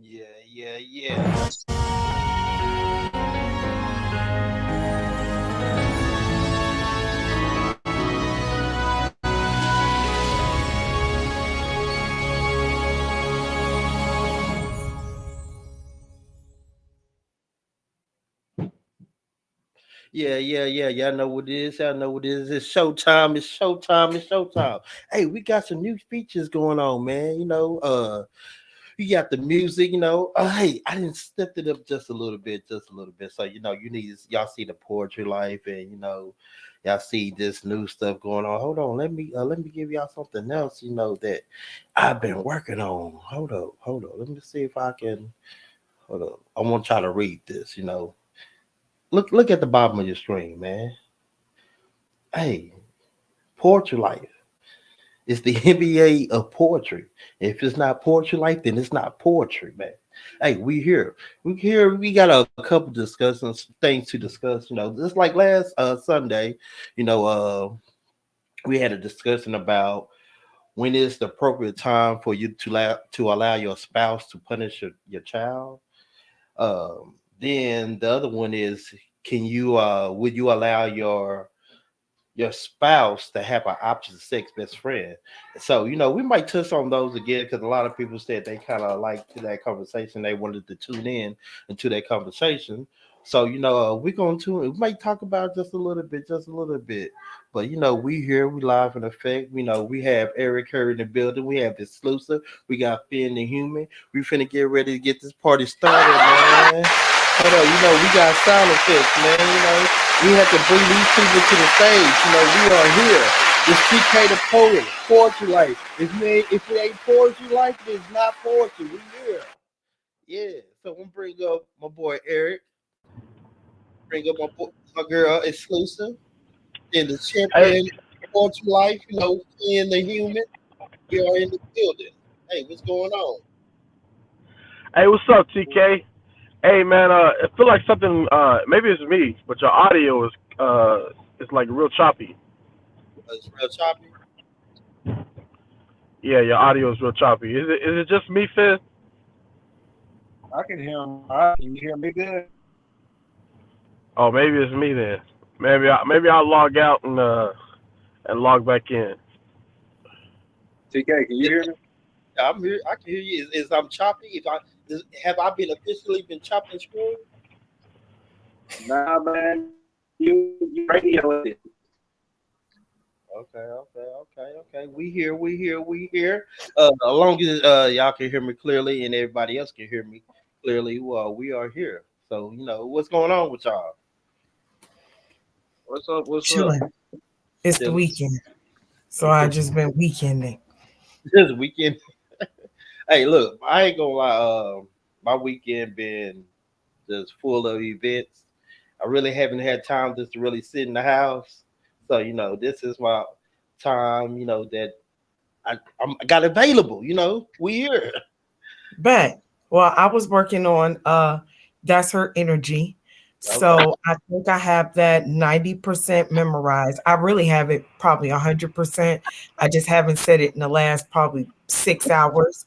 Yeah. Yeah. Y'all know what it is. Y'all know what it is. It's showtime. It's showtime. It's showtime. Hey, we got some new features going on, man. You got the music, hey, I didn't step it up just a little bit. So, you need y'all see the poetry life and y'all see this new stuff going on. Hold on, let me give y'all something else, that I've been working on. Hold on. Let me see if I can hold up. I want to try to read this. Look at the bottom of your screen, man. Hey, poetry life. It's the NBA of poetry. If it's not poetry life, then it's not poetry, man. Hey, we here. We here. We got a couple discussions, things to discuss. Just like last Sunday, you know, uh, we had a discussion about when is the appropriate time for you to allow your spouse to punish your child. Then the other one is, can you would you allow your spouse to have an opposite sex best friend. So, we might touch on those again because a lot of people said they kind of liked that conversation. They wanted to tune in into that conversation. So, we're going to, we might talk about just a little bit, just a little bit. But, we here, we live in effect. We have Eric here in the building. We have exclusive. We got Finn the human. We finna get ready to get this party started, man. Hold on, we got sound effects, man. We have to bring these people to the stage. We are here. It's TK the poet, poetry life. If it ain't poetry life, it's not poetry. We here. Yeah. So I'm gonna bring up my boy Eric. Bring up my girl exclusive. Then the Hey, champion poetry life. In the human. We are in the building. Hey, what's going on? hey, what's up, TK? Hey, man, I feel like something. Maybe it's me, but your audio is like real choppy. It's real choppy. Yeah, your audio is real choppy. Is it just me, Finn? I can hear him all right. Can you hear me good? Oh, maybe it's me then. Maybe I'll log out and log back in. TK, can you hear me? I'm here. I can hear you. Is I'm choppy? Have I been officially been chopped and screwed? Nah, man, you radio it. Okay. We here. As long as y'all can hear me clearly and everybody else can hear me clearly, well, we are here. So what's going on with y'all? What's up? What's up? Chilling. It's the Chilling. weekend. So I Weekend. just been weekending. This weekend. Hey, look, I ain't gonna lie. My weekend been just full of events. I really haven't had time just to really sit in the house. So this is my time. That I got available. We here. But well, I was working on That's Her Energy. Okay. So I think I have that 90% memorized. I really have it probably 100%. I just haven't said it in the last probably 6 hours.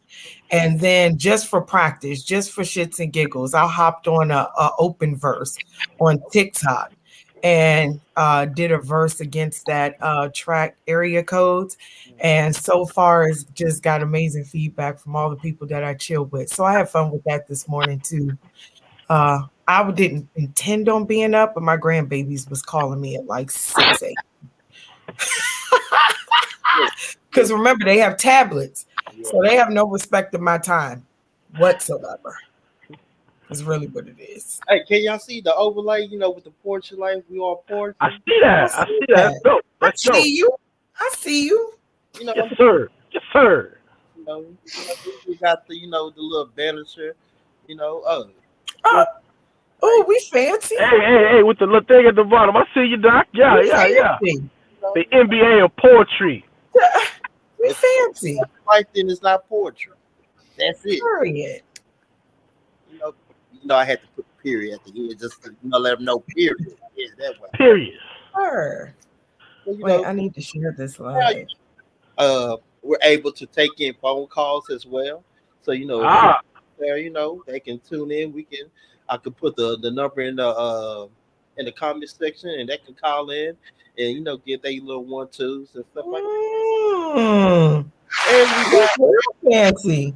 And then just for practice, just for shits and giggles, I hopped on a open verse on TikTok and did a verse against that track area codes. And so far, it's just got amazing feedback from all the people that I chill with. So I had fun with that this morning too. I didn't intend on being up, but my grandbabies was calling me at like 6 because remember they have tablets, so they have no respect of my time whatsoever. Is really what it is. Hey, can y'all see the overlay? With the porch life, we all I porching. see I that. I see see that. That's that. dope. I That's dope. see you. I see you. You know, Yes, sir. Yes, sir. we got the little banister. Uh, Porch. oh, Hey, we fancy. Hey, with the little thing at the bottom. I see you, Doc. Yeah, We yeah, yeah. fancy. The NBA of poetry. We if it's fancy. life, then it's not poetry. That's it. Period. You know, I had to put a period at the end just to let them know. Period. Yeah, that way. Period. Her. So Wait, I need to share this now live. we're able to take in phone calls as well. So if you Ah. there, they can tune in. I could put the number in the comment section, and they can call in and get their little 1-2s and stuff like that. Mm, And we got real fancy.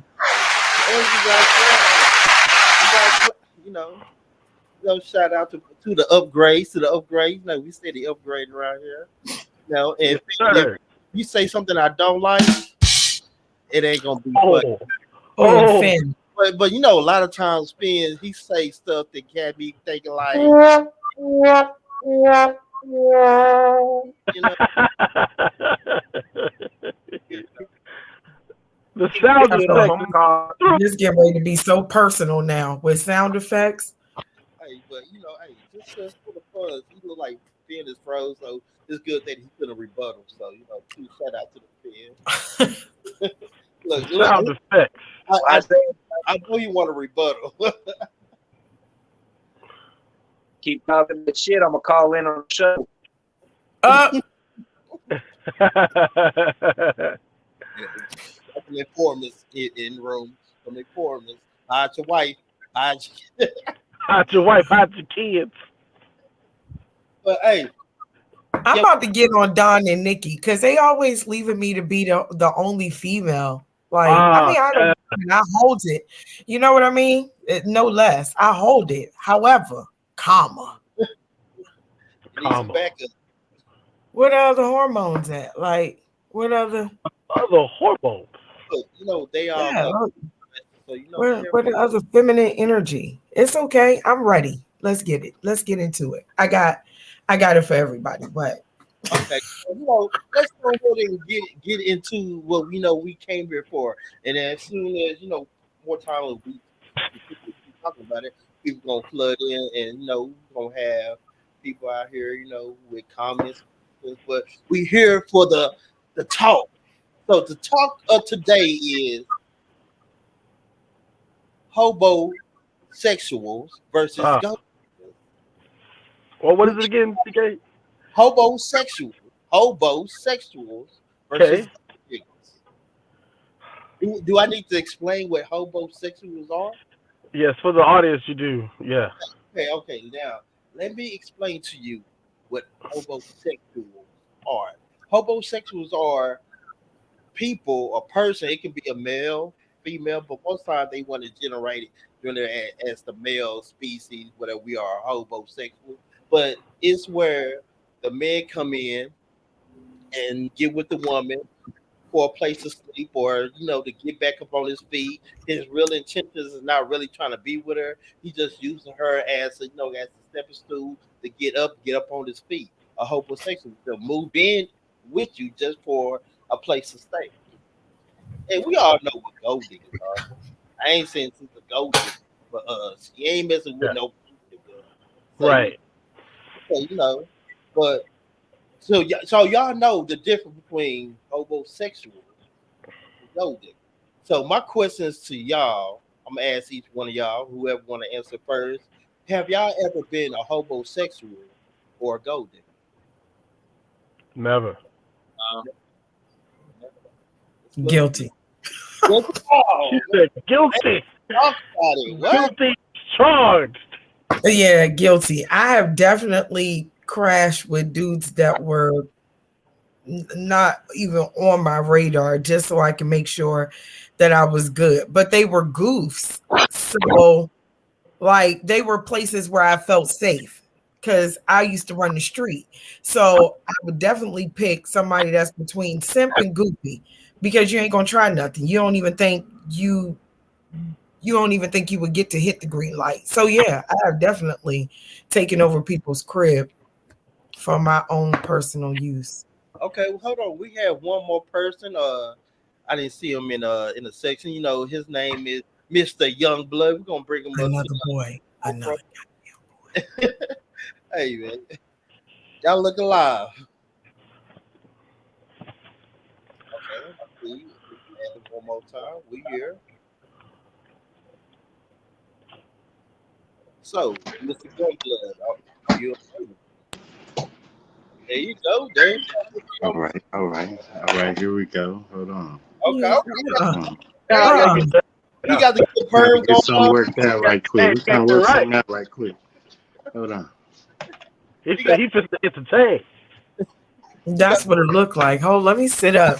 and shout out to the upgrades. We say the upgrade around here. And Yes, if sir. you say something I don't like, it ain't gonna be funny. Oh, Finn. But a lot of times Finn he say stuff that can't be thinking like you know. the sound I feel effect. like this getting ready to be so personal now with sound effects. Hey, but hey, just for the fun, he look like Finn is froze, so it's good that he's gonna rebuttal. So shout out to the Finn. look, Sound effects. I know you want to rebuttal. Keep talking that shit. I'm gonna call in on the show. Some informants in rooms. Some informants. Hide your wife. Hide your Hide your wife. Hide your kids. But hey, I'm about to get on Don and Nikki because they always leaving me to be the only female. Like, I hold it. You know what I mean? No less. I hold it. However, comma. Backup. What are the hormones at? Like, what are the other hormones? Look, they are. Yeah, so what are other feminine energy? It's okay. I'm ready. Let's get it. Let's get into it. I got it for everybody. But okay, let's go ahead and get into what we came here for. And as soon as more time we talk about it, people gonna flood in, and we're gonna have people out here, with comments. But we here for the talk. So the talk of today is hobosexuals versus ghosts. Well, what is it again, TK? Hobosexuals versus ghosts. Do I need to explain what hobosexuals are? Yes, for the audience you do. Yeah. Okay. Now let me explain to you what hobosexuals are. Hobosexuals are people, a person. It can be a male, female, but most times they want to generate it as the male species, whatever we are hobosexual. But it's where the men come in and get with the woman for a place to sleep, or to get back up on his feet. His real intentions is not really trying to be with her. He's just using her as as a stepping stool to get up on his feet. A homosexual to move in with you just for a place to stay. And we all know what gold diggers are. I ain't saying she's a gold digger, but she ain't messing with no gold digger. So, right. So but so y'all know the difference between homosexual and gold digger. So my questions to y'all, I'm gonna ask each one of y'all, whoever want to answer first. Have y'all ever been a homosexual or a gold digger? Never. Guilty. She said guilty. Guilty charged. Yeah, guilty. I have definitely crashed with dudes that were not even on my radar just so I can make sure that I was good. But they were goofs. So like they were places where I felt safe because I used to run the street. So I would definitely pick somebody that's between simp and goofy because you ain't gonna try nothing. You don't even think you would get to hit the green light. So yeah, I have definitely taken over people's crib for my own personal use. Okay, well, hold on. We have one more person. I didn't see him in the section. His name is Mr. Youngblood. We're gonna bring him Another up. Boy. Another boy. Hey man, y'all look alive. Okay, see, one more time. We here. So, Mr. Youngblood, are you available? There you go. There. All right. Here we go. Hold on. Okay. You got the perm to going get something on? worked out right quick. Hey, We're hey, trying to you're work right. something out right quick. Hold on. He You said got, he fits to entertain. you got That's what it looked like. Hold, let me sit up.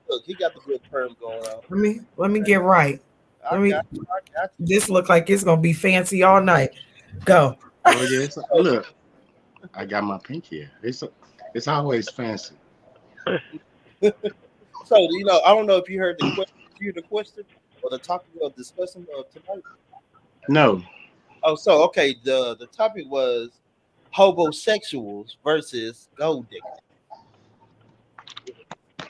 look, he got the good perm going on. Let me get right. I Let me. got you. I got This look like it's gonna be fancy all night. Go. Oh yes, look, I got my pink here. It's always fancy. you. So I don't know if you heard the question. You heard the question or the topic of discussion of tonight. No, Oh, so okay. The topic was hobosexuals versus gold diggers.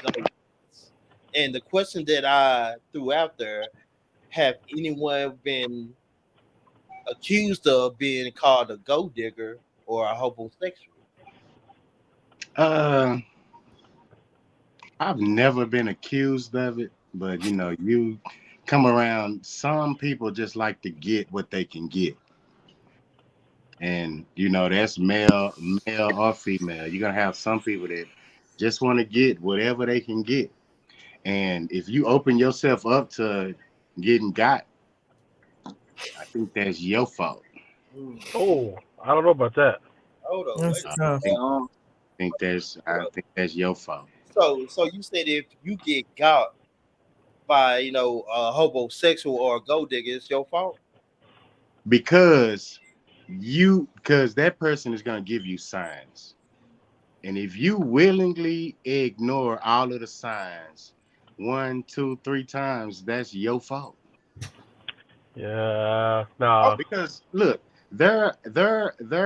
Gold diggers. And the question that I threw out there: have anyone been accused of being called a gold digger or a homosexual? uh, I've never been accused of it, but you come around. Some people just like to get what they can get, and that's male or female. You're gonna have some people that just want to get whatever they can get, and if you open yourself up to getting got, I think that's your fault. Hmm. Oh, I don't know about that. Hold on, That's wait. I tough. think Um, I think that's your fault. So you said if you get got by a homosexual or a gold digger, it's your fault. Because that person is going to give you signs, and if you willingly ignore all of the signs 1 2 3 times, that's your fault. Yeah, nah, Because look, there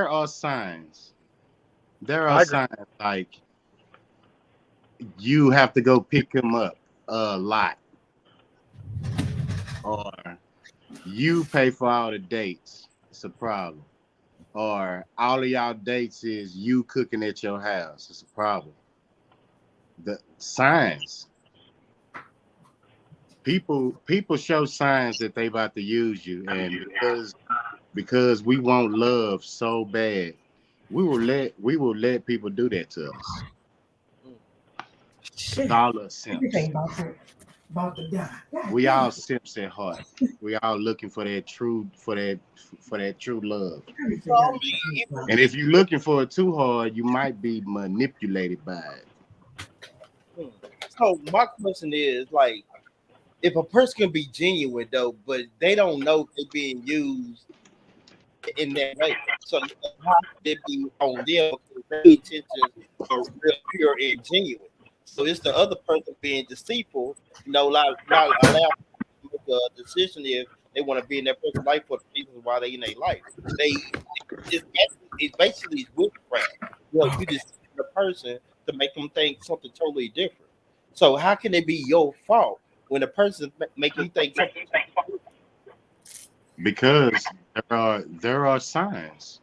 are signs, I agree. like you have to go pick him up a lot, or you pay for all the dates. It's a problem. Or all of y'all dates is you cooking at your house. It's a problem. The signs. People show signs that they about to use you, and because we want love so bad, we will let people do that to us. Mm. Cause Shit. all us simps. Everything about to die. God We damn. all simps at heart. We all looking for that true love. So I mean, if And if you're looking for it too hard, you might be manipulated by it. hmm. So my question is like, if a person can be genuine though, but they don't know they're being used in that way, so how could it be on them because their intentions are real pure and genuine? So it's the other person being deceitful, not allowing them to make a decision if they want to be in that person's life for the reasons why they in their life. They it's basically witchcraft. You deceive the person to make them think something totally different. So how can it be your fault when the person make you think something totally different? Because there are signs.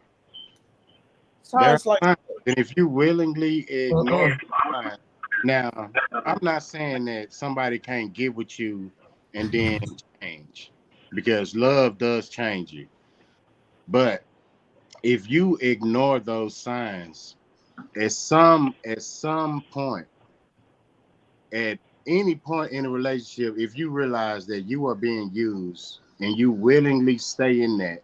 There are Sounds like signs. And if you willingly ignore Uh-uh. the signs, now I'm not saying that somebody can't get with you and then change, because love does change you. But if you ignore those signs, at some point, at any point in a relationship, if you realize that you are being used and you willingly stay in that,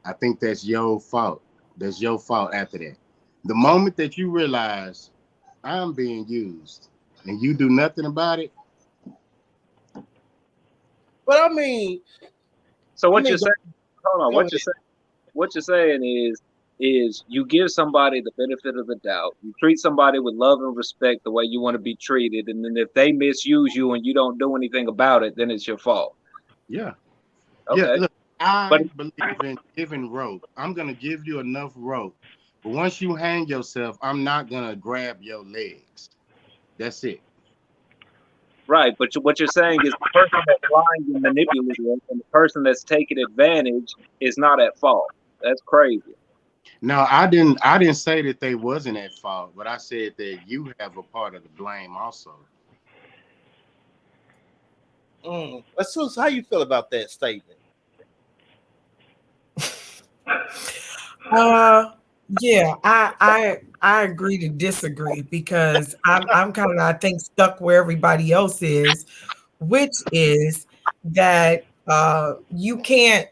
I think that's your fault. That's your fault after that. The moment that you realize I'm being used and you do nothing about it, but so I what mean you're saying? Hold on. go ahead. What you're saying is you give somebody the benefit of the doubt. You treat somebody with love and respect the way you want to be treated, and then if they misuse you and you don't do anything about it, then it's your fault. yeah. Yeah, Okay, look, but I believe in giving rope. I'm gonna give you enough rope. But once you hang yourself, I'm not gonna grab your legs. That's it. right. But what you're saying is the person that's lying and manipulating, and the person that's taking advantage is not at fault. That's crazy. No, I didn't say that they wasn't at fault, but I said that you have a part of the blame also. So how you feel about that statement? Uh, yeah, I agree to disagree because I'm kind of I think stuck where everybody else is, which is that you can't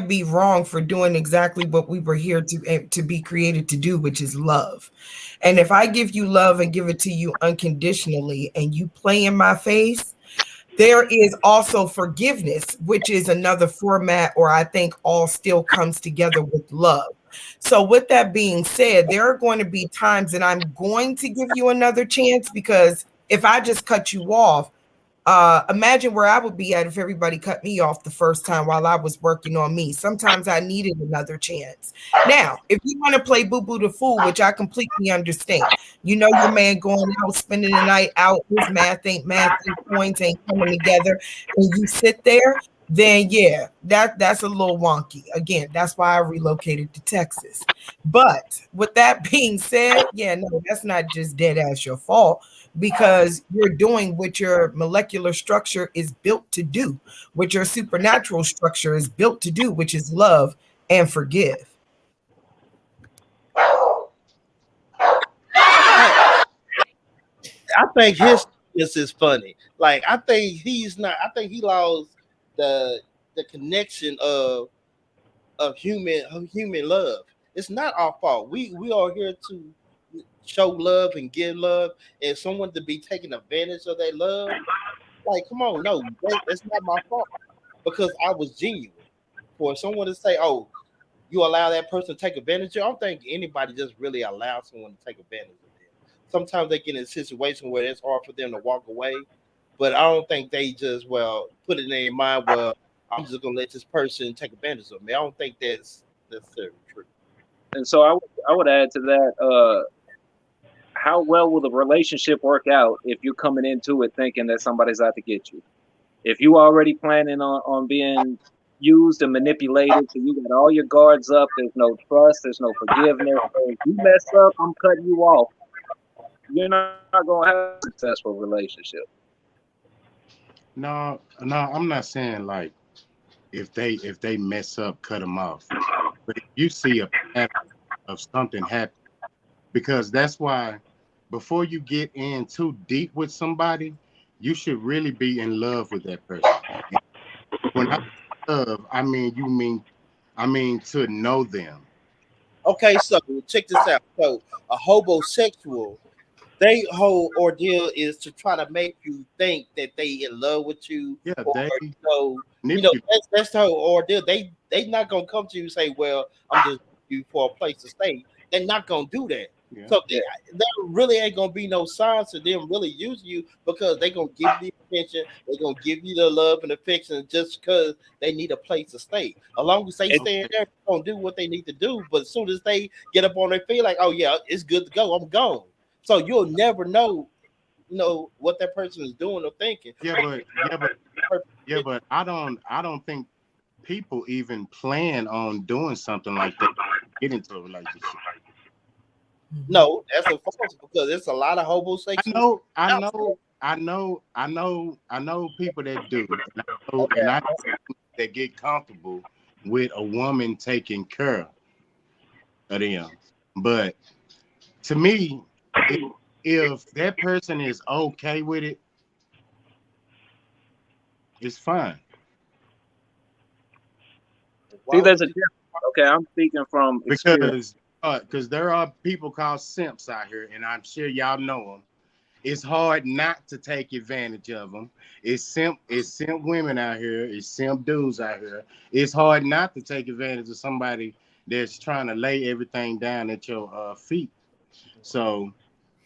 be wrong for doing exactly what we were here to be created to do, which is love. And if I give you love and give it to you unconditionally and you play in my face, there is also forgiveness, which is another format, or I think all still comes together with love. So with that being said, there are going to be times that I'm going to give you another chance, because if I just cut you off, imagine where I would be at if everybody cut me off the first time while I was working on me. Sometimes I needed another chance. Now, if you want to play boo boo the fool, which I completely understand, you know, your man going out, spending the night out, his math ain't mathing, coins ain't coming together, and you sit there, then yeah, that's a little wonky. Again, that's why I relocated to Texas. But with that being said, yeah, no, that's not just dead ass your fault, because you're doing what your molecular structure is built to do, what your supernatural structure is built to do, which is love and forgive. I think his this is funny. Like I think he's not. I think he lost the connection of human love. It's not our fault. We are here to show love and give love, and someone to be taking advantage of that love. Like, come on, no, that's not my fault because I was genuine. For someone to say, "Oh, you allow that person to take advantage of," I don't think anybody just really allows someone to take advantage of them. Sometimes they get in a situation where it's hard for them to walk away, but I don't think they just put it in their mind. Well, I'm just gonna let this person take advantage of me. I don't think that's necessarily true. And so I would add to that, how well will the relationship work out if you're coming into it thinking that somebody's out to get you? If you already planning on being used and manipulated, so you got all your guards up, there's no trust, there's no forgiveness. So if you mess up, I'm cutting you off. You're not gonna have a successful relationship. No, I'm not saying like if they mess up, cut them off. But if you see a pattern of something happen, because that's why before you get in too deep with somebody, you should really be in love with that person. And when I say love, I mean to know them. Okay, so check this out. So a hobosexual, they whole ordeal is to try to make you think that they in love with you, Yeah, or they manipulate. that's the whole ordeal. They not gonna come to you and say, "Well, I'm just you for a place to stay." They're not gonna do that. Yeah. So there really ain't gonna be no signs of them really using you because they gonna give you the attention, they gonna give you the love and affection just because they need a place to stay. As long as they stay in there, they're gonna do what they need to do. But as soon as they get up on their feet, like, "Oh yeah, it's good to go, I'm gone." So you'll never know what that person is doing or thinking. But I don't think people even plan on doing something like that. Get into a relationship. No, that's a false because there's a lot of homosexuals. I know people that do, and I know that get comfortable with a woman taking care of them. But to me, if that person is okay with it, it's fine. See, there's a difference. Okay, I'm speaking from experience. Because there are people called simps out here, and I'm sure y'all know them. It's hard not to take advantage of them. It's simp women out here. It's simp dudes out here. It's hard not to take advantage of somebody that's trying to lay everything down at your feet. So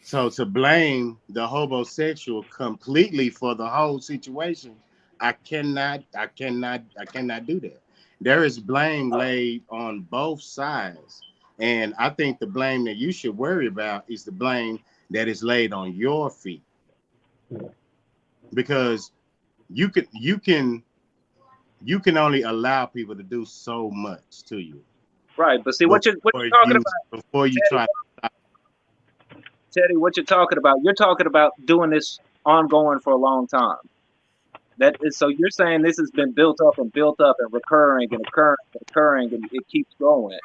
to blame the homosexual completely for the whole situation, I cannot do that. There is blame laid on both sides. And I think the blame that you should worry about is the blame that is laid on your feet. Because you can only allow people to do so much to you. Right, but see what you're talking about before you try to Teddy, what you're talking about doing this ongoing for a long time. That is, so you're saying this has been built up and recurring and occurring, and it keeps going.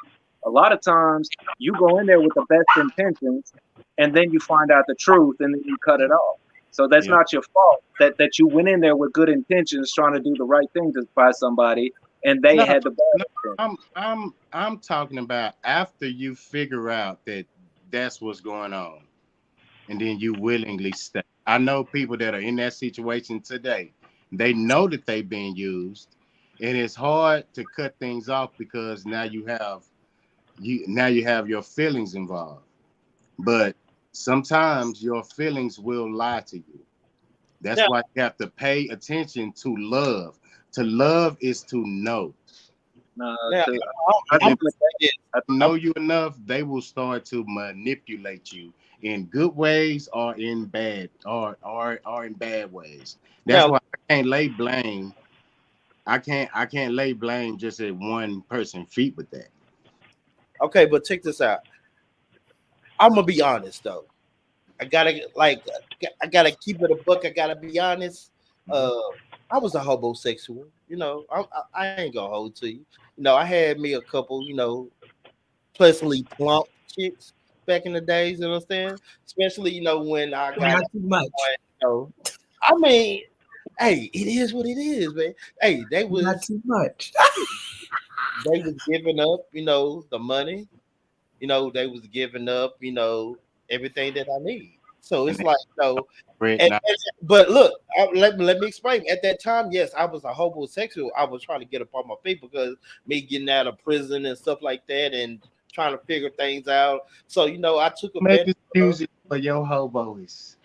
A lot of times you go in there with the best intentions and then you find out the truth and then you cut it off. So that's not your fault that you went in there with good intentions, trying to do the right thing to by somebody, and they No, had the bad no, I'm talking about after you figure out that that's what's going on, and then you willingly stay. I know people that are in that situation today. They know that they've been used, and it's hard to cut things off because now you have your feelings involved. But sometimes your feelings will lie to you. That's Now, why you have to pay attention to love. To love is to know. now to, I I'm And think gonna say this. if they know you enough, they will start to manipulate you in good ways or in bad or in bad ways. That's Now, why I can't lay blame. I can't lay blame just at one person feet with that. okay, but check this out. I'm gonna be honest though. I gotta keep it a buck. I gotta be honest. Mhm. I was a hobosexual. I ain't gonna hold to you. I had me a couple. Pleasantly plump chicks back in the days. You understand? Especially when I got Not too much. you know. I mean, hey, it is what it is, man. Hey, Not too much. they was giving up. The money. They was giving up. Everything that I need. So And it's like Brett, and, now, but look, let me explain. At that time, yes, I was a homosexual. I was trying to get up on my feet because me getting out of prison and stuff like that, and trying to figure things out. So I took a make bet. excuses for your hoboes.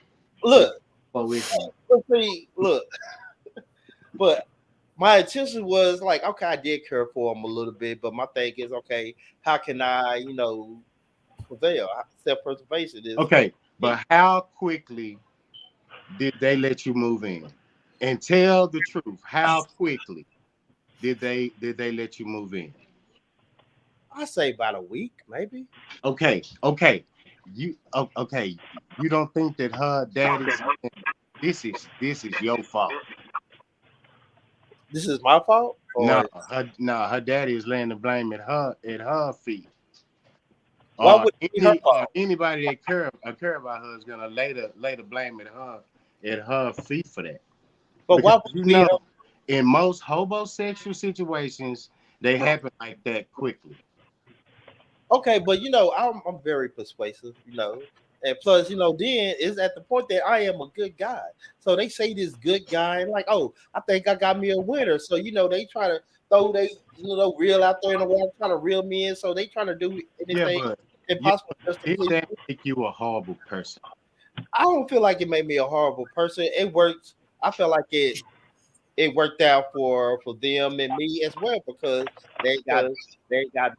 For your Look, hoboism. look. But my intention was like, okay, I did care for him a little bit, but my thing is, okay, how can I, prevail? Self preservation is Okay, but how quickly did they let you move in? And tell the truth. How quickly did they let you move in? I say about a week, maybe. Okay. Okay. You don't think that her daddy's this is your fault? This is my fault, No, or her daddy is laying the blame at her feet. why would it be her fault? Anybody that care about her is gonna lay the blame at her feet for that. But Because why would it be her? in most homosexual situations, they happen like that quickly. Okay, but I'm very persuasive, and plus, then it's at the point that I am a good guy. So they say this good guy, and like, oh, I think I got me a winner. So they try to throw they reel out there in the world, trying to reel me in. So they trying to do Yeah, anything yeah, impossible but just to did please that me. make you a horrible person? I don't feel like it made me a horrible person. It worked. I feel like it worked out for them and me as well because they got they got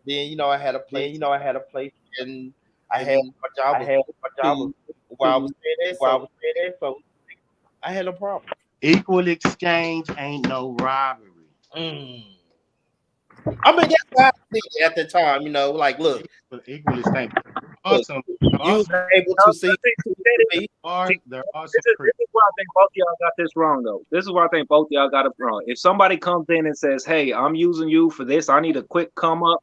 then I had a place and I had my job was paid while I was there, so I had no problem. Equal exchange ain't no robbery. Mm. I mean that's what I think at the time, like Equal exchange. look, Awesome. you was Also, able no, to see me. there are this some is creep. this is where I think both of y'all got this wrong though. This is where I think both of y'all got it wrong. If somebody comes in and says, "Hey, I'm using you for this. I need a quick come up.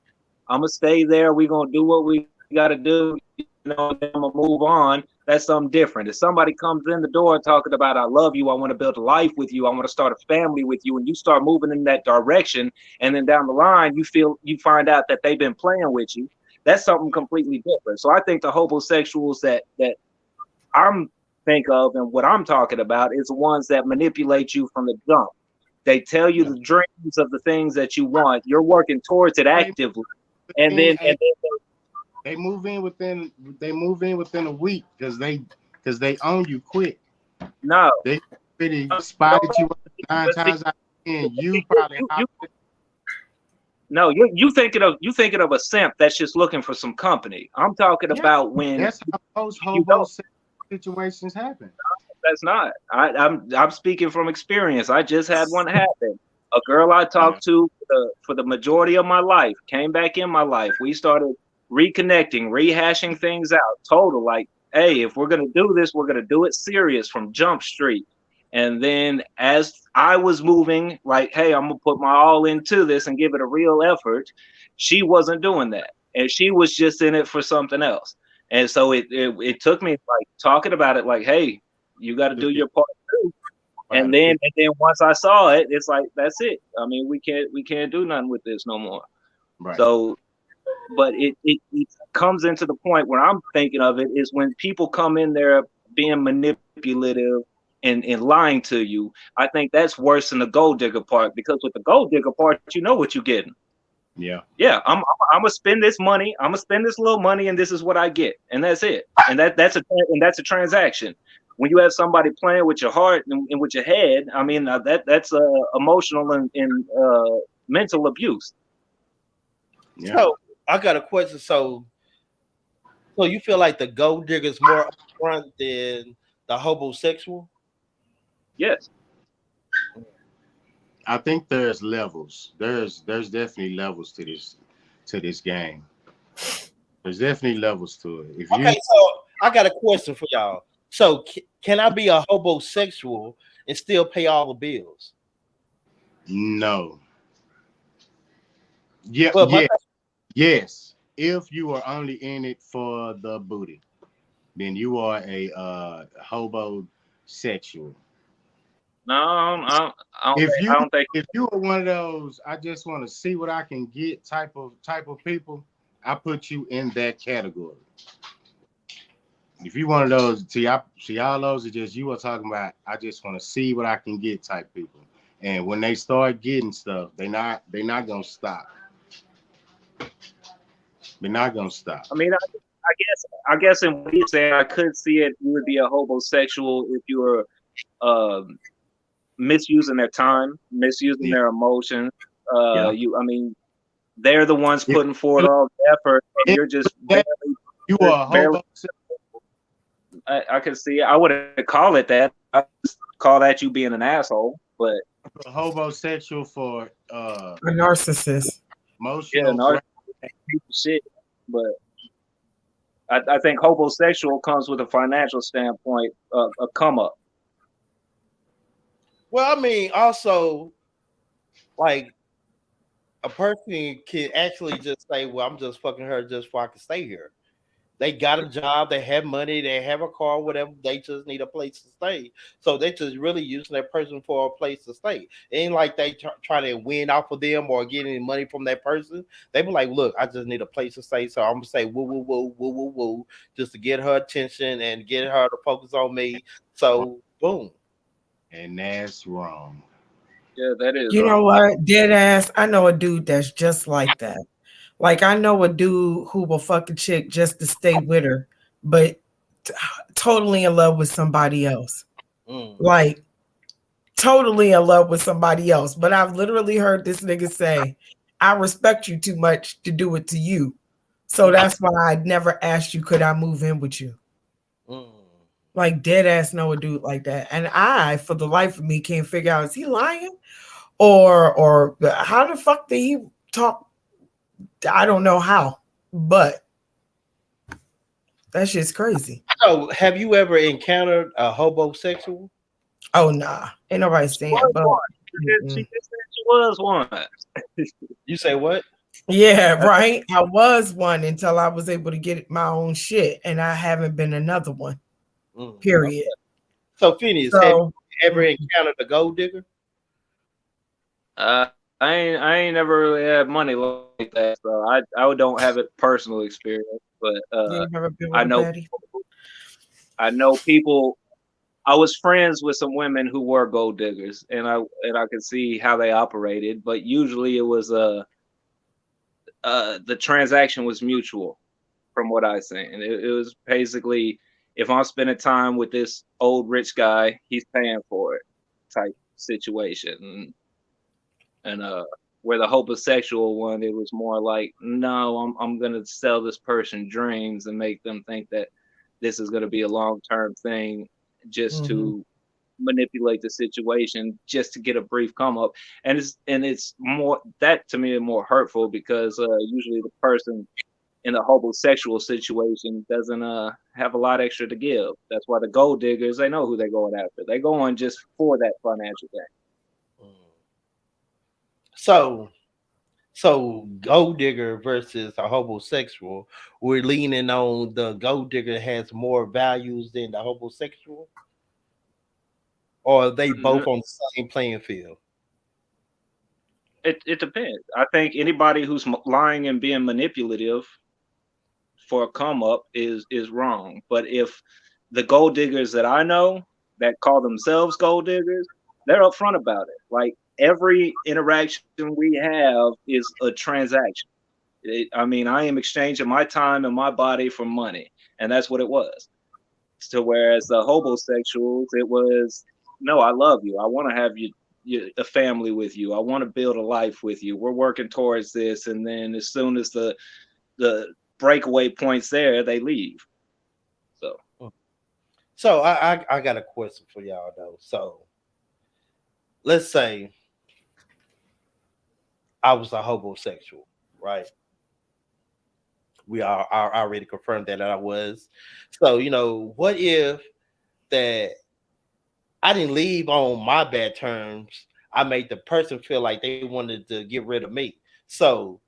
I'm gonna stay there. We're gonna do what we gotta do. Then I'm gonna move on." That's something different. If somebody comes in the door talking about, "I love you. I want to build a life with you. I want to start a family with you," and you start moving in that direction, and then down the line you find out that they've been playing with you. That's something completely different. So I think the homosexuals that I'm think of and what I'm talking about is the ones that manipulate you from the jump. They tell you Yeah. the dreams of the things that you want. You're working towards it They actively, and move then in, they move in within a week because they own you quick. no, They pretty no, spotted you nine but see, times out of 10. You probably you no, you thinking of a simp that's just looking for some company. I'm talking yeah. about when That's how most you don't. homosexual situations happen. That's not. I'm speaking from experience. I just had one happen. A girl I Yeah. talked to for the majority of my life came back in my life. We started reconnecting, rehashing things out. Total like, hey, if we're gonna do this, we're gonna do it serious from Jump Street. And then as I was moving, like, hey, I'm gonna put my all into this and give it a real effort. She wasn't doing that, and she was just in it for something else. And so it took me like talking about it, like, hey, You got to do your part too. And then once I saw it, it's like that's it. I mean, we can't do nothing with this no more. Right. So, but it comes into the point where I'm thinking of it is when people come in there being manipulative and lying to you. I think that's worse than the gold digger part, because with the gold digger part, you know what you're getting. Yeah. Yeah, I'm gonna spend this money. I'm gonna spend this little money, and this is what I get, and that's it. And that's a transaction. When you have somebody playing with your heart and with your head, I mean that's emotional and mental abuse. Yeah. So I got a question. So you feel like the gold digger is more upfront than the hobosexual? Yes. I think there's levels. There's definitely levels to this game. There's definitely levels to it. If you Okay, so I got a question for y'all. So can I be a hobosexual and still pay all the bills? no. Yeah, Well, my yes. If you are only in it for the booty, then you are a hobosexual. No, I If don't think. you are one of those, I just want to see what I can get type of people, I put you in that category. If you one of those, see all those are just you are talking about. I just want to see what I can get type people, and when they start getting stuff, they're not gonna stop. They're not gonna stop. I mean, I guess in what you're saying, I could see it. You would be a homosexual if you were um, misusing their time, misusing Yeah. their emotions. Yeah. I mean, they're the ones If putting forward all the effort, and you're just you are a barely. hobosexual, I can see. I wouldn't call it that. I just call that you being an asshole. But a hobosexual for A narcissist. yeah, emotional. no, piece of shit. But I think homosexual comes with a financial standpoint, a come up. well, I mean, also like a person can actually just say, "Well, I'm just fucking her just so I can stay here." They got a job, they have money, they have a car, whatever. They just need a place to stay. So they just really using that person for a place to stay. It ain't like they try to win off of them or get any money from that person. They be like, look, I just need a place to stay. So I'm gonna say woo woo woo woo woo woo just to get her attention and get her to focus on me. So boom. And that's wrong. Yeah, that is You know wrong. what? Dead ass. I know a dude that's just like that. Like I know a dude who will fuck a chick just to stay with her, but totally in love with somebody else. Mm. Like totally in love with somebody else. But I've literally heard this nigga say, I respect you too much to do it to you. So that's why I never asked you, could I move in with you? Mm. Like dead ass know a dude like that. And I, for the life of me, can't figure out, is he lying? Or how the fuck did he talk? I don't know how, but that shit's crazy. So have you ever encountered a hobosexual? Oh nah. Ain't nobody saying but She just said she was one. You say what? yeah, right. I was one until I was able to get my own shit, and I haven't been another one. Mm. Period. So Phineas, have So you ever encountered a gold digger? I ain't never really had money like that, so I don't have it personal experience, but you ain't never been I with a know baddie? I know people. I was friends with some women who were gold diggers, and I could see how they operated, but usually it was the transaction was mutual, from what I seen. And it was basically, if I'm spending time with this old rich guy, he's paying for it, type situation. And where the homosexual one, it was more like, no, I'm gonna sell this person dreams and make them think that this is gonna be a long-term thing, just to manipulate the situation, just to get a brief come up. And it's more, that to me is more hurtful, because usually the person in a homosexual situation doesn't have a lot extra to give. That's why the gold diggers, they know who they're going after. They're going just for that financial gain. So gold digger versus a homosexual, we're leaning on the gold digger has more values than the homosexual. or are they both on the same playing field? It depends. I think anybody who's lying and being manipulative for a come up is wrong. But if the gold diggers that I know that call themselves gold diggers, they're upfront about it. Like every interaction we have is a transaction. I mean, I am exchanging my time and my body for money, and that's what it was. So whereas the hobosexuals, it was no, I love you. I want to have a family with you. I want to build a life with you. We're working towards this, and then as soon as the breakaway points there, they leave. So I got a question for y'all though. So let's say I was a homosexual, right? We are already confirmed that I was. So what if that I didn't leave on my bad terms? I made the person feel like they wanted to get rid of me. So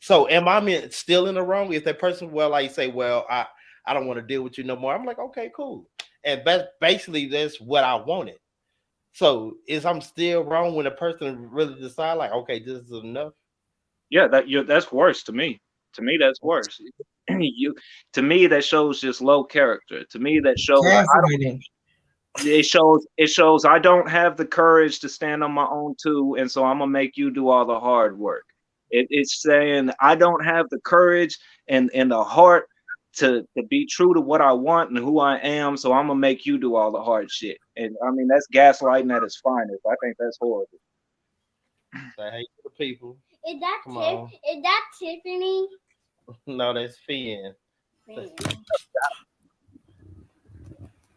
am I still in the wrong if that person like say, well, I don't want to deal with you no more? I'm like, okay, cool. And basically that's what I wanted. So is I'm still wrong when a person really decide like, okay, this is enough? Yeah, that's worse to me. To me, that's worse. To me, that shows just low character. To me, that shows it shows I don't have the courage to stand on my own too, and so I'm gonna make you do all the hard work. It's saying I don't have the courage and the heart to be true to what I want and who I am, so I'm gonna make you do all the hard shit. And I mean that's gaslighting at its finest. I think that's horrible. Say hey to the people. Is that Tiffany? No, that's Finn.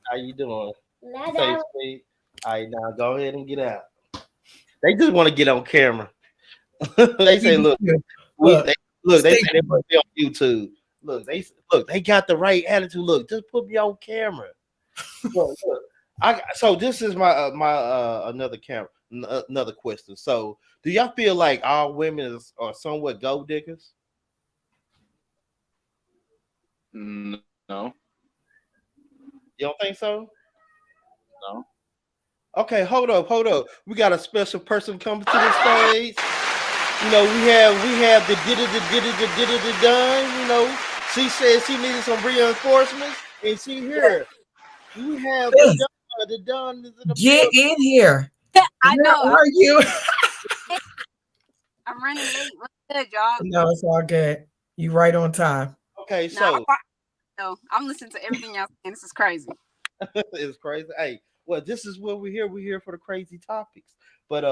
How you doing? Say sweet. All right, now go ahead and get out. They just want to get on camera. They say, look, they say they put me on YouTube. Look, they got the right attitude. Look, just put me on camera. Look. So this is my another another question. So do y'all feel like all women are somewhat gold diggers? No. You don't think so? No. Okay, hold up. We got a special person coming to the stage. We have the did it done. She said she needed some reinforcements, and she here. We have the done is in the Get in here. I know. Where are you? I'm running late. What's good, y'all? No, it's all good. You right on time. Okay, so I'm listening to everything y'all saying. This is crazy. it's crazy. Hey, well, this is what we're here. We're here for the crazy topics. But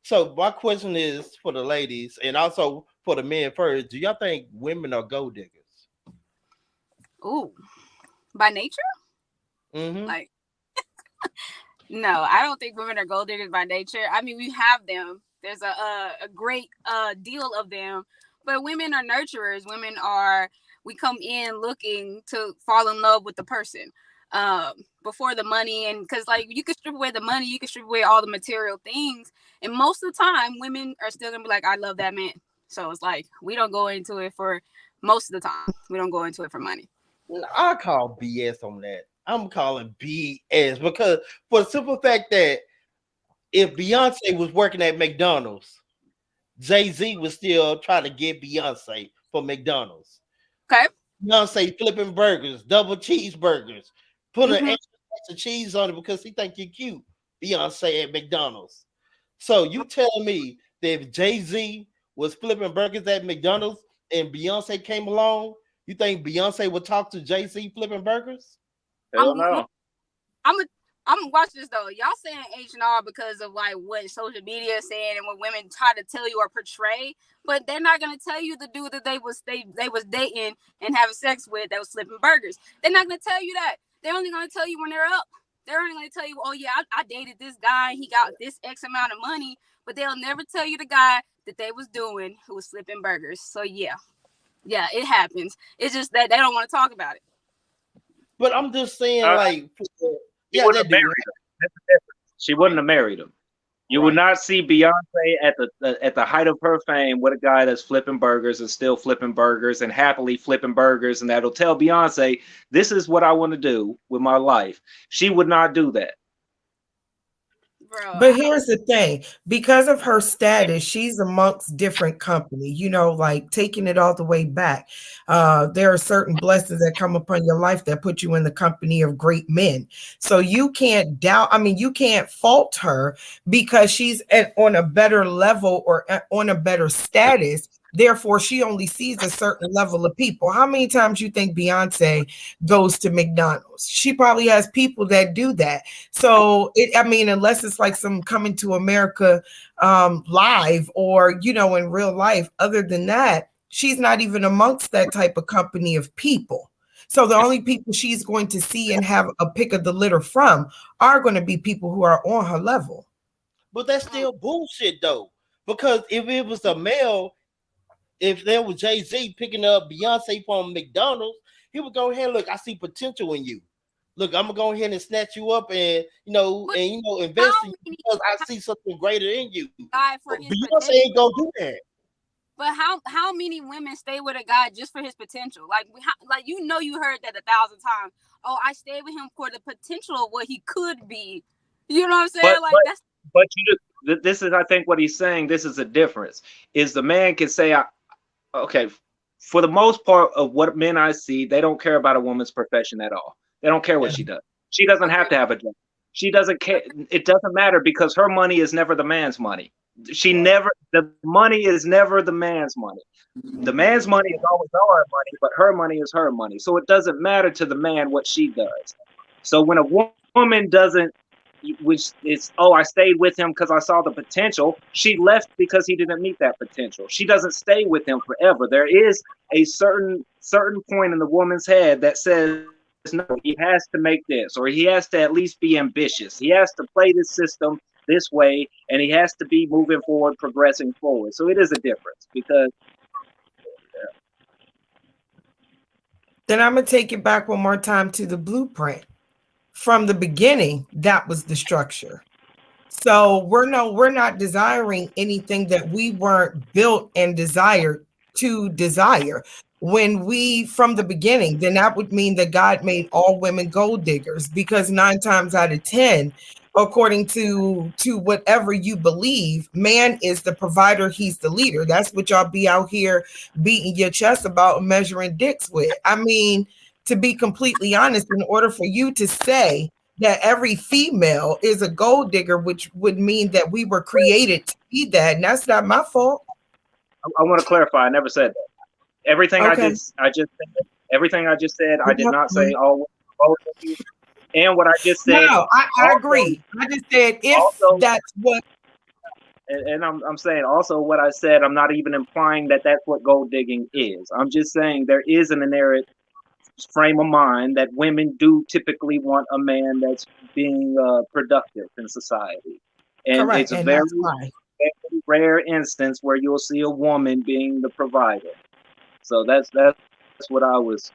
so my question is for the ladies and also for the men first. Do y'all think women are gold diggers? Ooh, by nature? Mm-hmm. Like, no, I don't think women are gold diggers by nature. I mean, we have them. There's a great deal of them, but women are nurturers. We come in looking to fall in love with the person before the money, and because like you can strip away the money, you can strip away all the material things, and most of the time women are still gonna be like, I love that man. So it's like we don't go into it for most of the time. We don't go into it for money. I call BS on that. I'm calling BS because for the simple fact that if Beyonce was working at McDonald's, Jay-Z was still trying to get Beyonce for McDonald's. Okay. Beyonce flipping burgers, double cheeseburgers, putting extra cheese on it because he think you're cute. Beyonce at McDonald's. So you tell me that if Jay-Z was flipping burgers at McDonald's and Beyonce came along, you think Beyonce would talk to Jay-Z flipping burgers? Hell no. I'm gonna watch this though. Y'all saying H&R because of like what social media is saying and what women try to tell you or portray, but they're not gonna tell you the dude that they was dating and having sex with that was flipping burgers. They're not gonna tell you that. They're only gonna tell you when they're up. They're only gonna tell you, oh yeah, I dated this guy, he got this X amount of money, but they'll never tell you the guy that they was doing who was flipping burgers. So yeah, it happens. It's just that they don't want to talk about it. But I'm just saying, She wouldn't have married him. That's the difference. She wouldn't have married him. You will not see Beyonce at the height of her fame with a guy that's flipping burgers and still flipping burgers and happily flipping burgers, and that'll tell Beyonce, this is what I want to do with my life. She would not do that. But here's the thing, because of her status, she's amongst different company, you know, like taking it all the way back. There are certain blessings that come upon your life that put you in the company of great men. So you can't doubt, I mean, you can't fault her because she's on a better level or on a better status. Therefore, she only sees a certain level of people. How many times you think Beyonce goes to McDonald's? She probably has people that do that. So I mean, unless it's like some Coming to America live or, you know, in real life, other than that, she's not even amongst that type of company of people. So the only people she's going to see and have a pick of the litter from are going to be people who are on her level. But that's still bullshit though. Because if it was a male, if there was Jay-Z picking up Beyonce from McDonald's, he would go ahead, look, I see potential in you. Look, I'm gonna go ahead and snatch you up and invest in you because I see something greater in you. Beyonce ain't gonna do that. But how many women stay with a guy just for his potential? Like you heard that 1,000 times. Oh, I stayed with him for the potential of what he could be. You know what I'm saying? This is, I think, what he's saying. This is a difference. Is the man can say, okay, for the most part of what men I see, they don't care about a woman's profession at all. They don't care what she does. She doesn't have to have a job. She doesn't care. It doesn't matter because her money is never the man's money. The money is never the man's money. The man's money is always our money, but her money is her money. So it doesn't matter to the man what she does. So when a woman doesn't, which is, oh, I stayed with him because I saw the potential. She left because he didn't meet that potential. She doesn't stay with him forever. There is a certain point in the woman's head that says, no, he has to make this, or he has to at least be ambitious. He has to play this system this way, and he has to be moving forward, progressing forward. So it is a difference because. Then I'm going to take it back one more time to the blueprint. From the beginning, that was the structure. So we're not desiring anything that we weren't built and desired to desire. When from the beginning, then that would mean that God made all women gold diggers, because 9 times out of 10, according to whatever you believe, man is the provider, he's the leader. That's what y'all be out here beating your chest about, measuring dicks with. I mean, to be completely honest, in order for you to say that every female is a gold digger, which would mean that we were created to be that, and that's not my fault. I want to clarify. I never said that. Everything okay. Everything I just said, I did not say all of you. And what I just said. No, I agree. I just said if also, that's what. And I'm saying also what I said. I'm not even implying that that's what gold digging is. I'm just saying there is an inherent frame of mind that women do typically want a man that's being productive in society, and correct. It's a very rare instance where you'll see a woman being the provider. So that's what I was.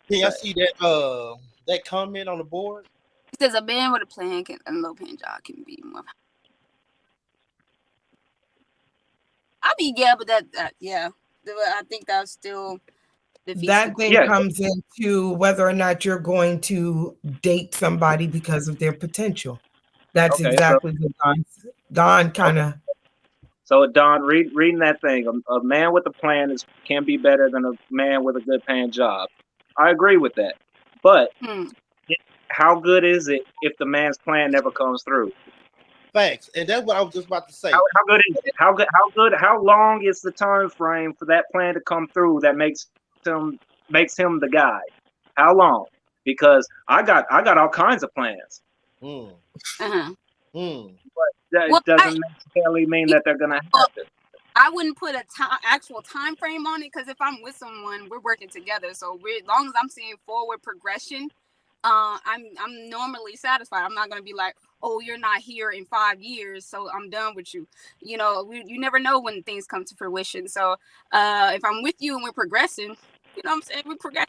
Can y'all see that comment on the board? It says a man with a plan a low paying job can be more. I mean, yeah, but yeah, I think that's still. That thing comes into whether or not you're going to date somebody because of their potential. That's exactly what Don kind of. So Don, reading that thing, a man with a plan can be better than a man with a good paying job. I agree with that, but how good is it if the man's plan never comes through? Facts, and that's what I was just about to say. How good is it? How good? How long is the time frame for that plan to come through that makes him the guy? How long? Because I got all kinds of plans. But that doesn't necessarily mean that they're gonna happen. I wouldn't put a actual time frame on it, because if I'm with someone, we're working together. So as long as I'm seeing forward progression, I'm normally satisfied. I'm not gonna be like, oh, you're not here in 5 years, so I'm done with you. You know, you never know when things come to fruition. So if I'm with you and we're progressing, you know what I'm saying, we progress.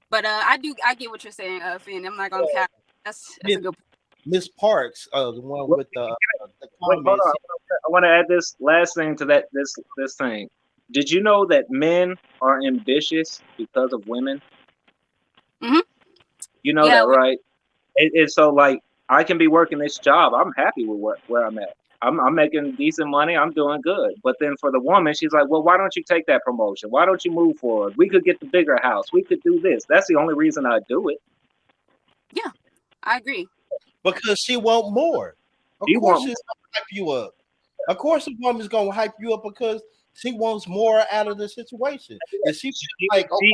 But I get what you're saying, Finn. I'm not gonna cap. That's a good point. Miss Parks, the one with the the Wait, hold comments. on. I want to add this last thing to that. This thing. Did you know that men are ambitious because of women? Mhm. You know Yeah. that, right? And so, like, I can be working this job. I'm happy with where I'm at. I'm making decent money. I'm doing good. But then for the woman, she's like, well, why don't you take that promotion? Why don't you move forward? We could get the bigger house. We could do this. That's the only reason I do it. Yeah, I agree. Because she want more. Of You course want she's gonna hype you up. Of course a woman's gonna hype you up because she wants more out of the situation. And she feels like, okay,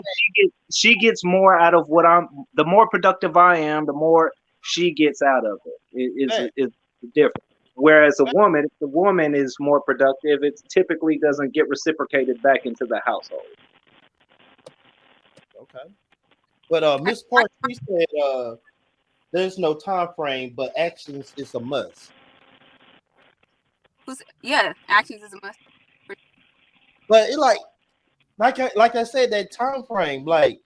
she gets more out of what I'm. The more productive I am, the more she gets out of it. man, Is different. Whereas a woman, if the woman is more productive, it typically doesn't get reciprocated back into the household. okay. But Miss Park, she said there's no time frame, but actions is a must. Yeah, actions is a must. But it like I said, that time frame, like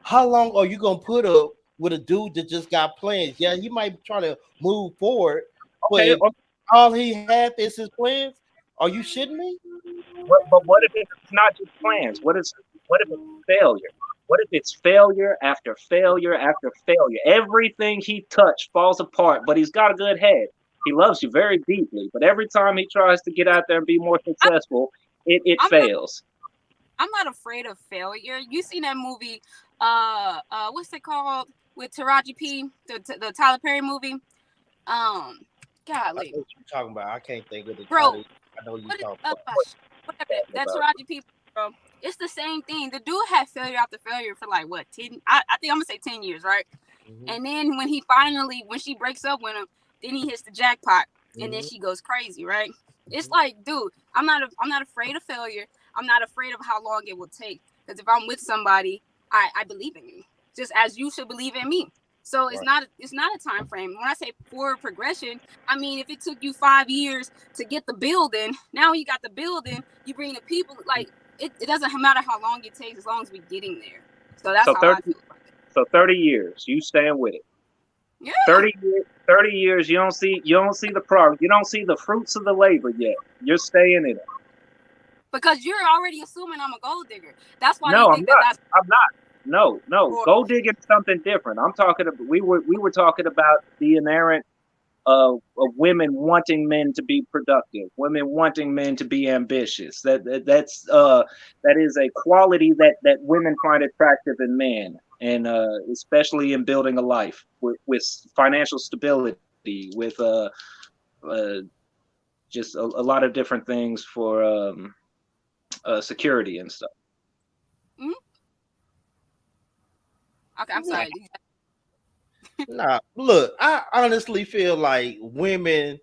how long are you gonna put up with a dude that just got plans? Yeah, he might try to move forward, but Okay, if all he had is his plans, are you shitting me? but what if it's not just plans? What if it's failure? What if it's failure after failure after failure? Everything he touched falls apart, but he's got a good head. He loves you very deeply, but every time he tries to get out there and be more successful, it I'm fails. I'm not afraid of failure. You seen that movie? What's it called with Taraji P? The Tyler Perry movie. I Golly, know what you're talking about. I can't think of the bro. title. I know you What is talking about. whatever that Taraji P, bro? It's the same thing. The dude had failure after failure for like what 10? I think I'm gonna say 10 years, right? Mm-hmm. And then when she breaks up with him, then he hits the jackpot, and then she goes crazy, right? It's like, dude, I'm not afraid of failure. I'm not afraid of how long it will take. Because if I'm with somebody, I believe in you, just as you should believe in me. So it's not a time frame. When I say forward progression, I mean if it took you 5 years to get the building, now you got the building, you bring the people. Like it doesn't matter how long it takes as long as we're getting there. So that's how 30, I feel. So 30 years, you stand with it. Yeah. 30 years, you don't see the progress. You don't see the fruits of the labor yet. You're staying in it. Because you're already assuming I'm a gold digger. That's why No, you I'm think not. that's I'm not. No. Gold digging is something different. I'm talking about we were talking about the inherent of women wanting men to be productive, women wanting men to be ambitious. That is a quality that women find attractive in men, and especially in building a life with financial stability, with just a lot of different things for security and stuff. Mm-hmm. Okay, I'm sorry. Nah, look, I honestly feel like women,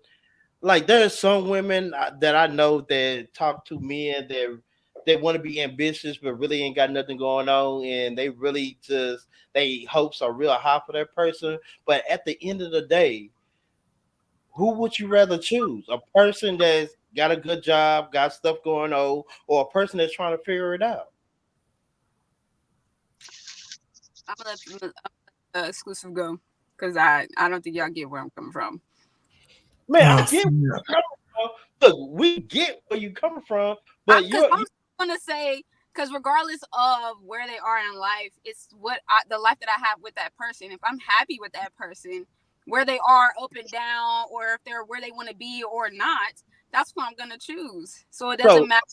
like there's some women that I know that talk to men that they want to be ambitious but really ain't got nothing going on, and they really just they hopes are real high for that person. But at the end of the day, who would you rather choose? A person that's got a good job, got stuff going on, or a person that's trying to figure it out? I'm gonna let exclusive go because I don't think y'all get where I'm coming from. Man, I get where you're coming from. Look, we get where you're coming from, but I'm gonna say because regardless of where they are in life, it's the life that I have with that person. If I'm happy with that person, where they are up and down, or if they're where they want to be or not, that's what I'm gonna choose. So it doesn't matter.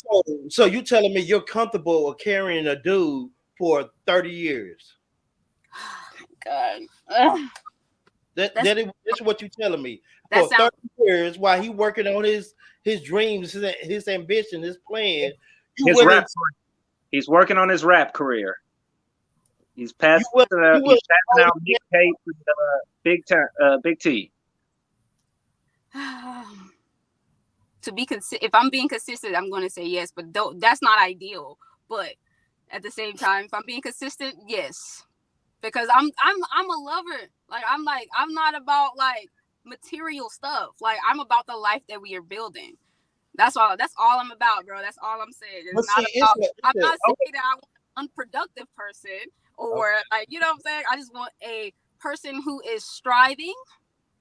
So you telling me you're comfortable with carrying a dude for 30 years? God. That's what you're telling me. That For 30 years while he working on his dreams, his ambition, his plan, He's working on his rap career. He's passing out mixtapes with Big T. To be if I'm being consistent, I'm going to say yes, but that's not ideal. But at the same time, if I'm being consistent, yes, because I'm a lover. I'm not about like material stuff. Like I'm about the life that we are building. That's all I'm about, bro. That's all I'm saying. I'm not saying that I want an unproductive person or like, you know what I'm saying? I just want a person who is striving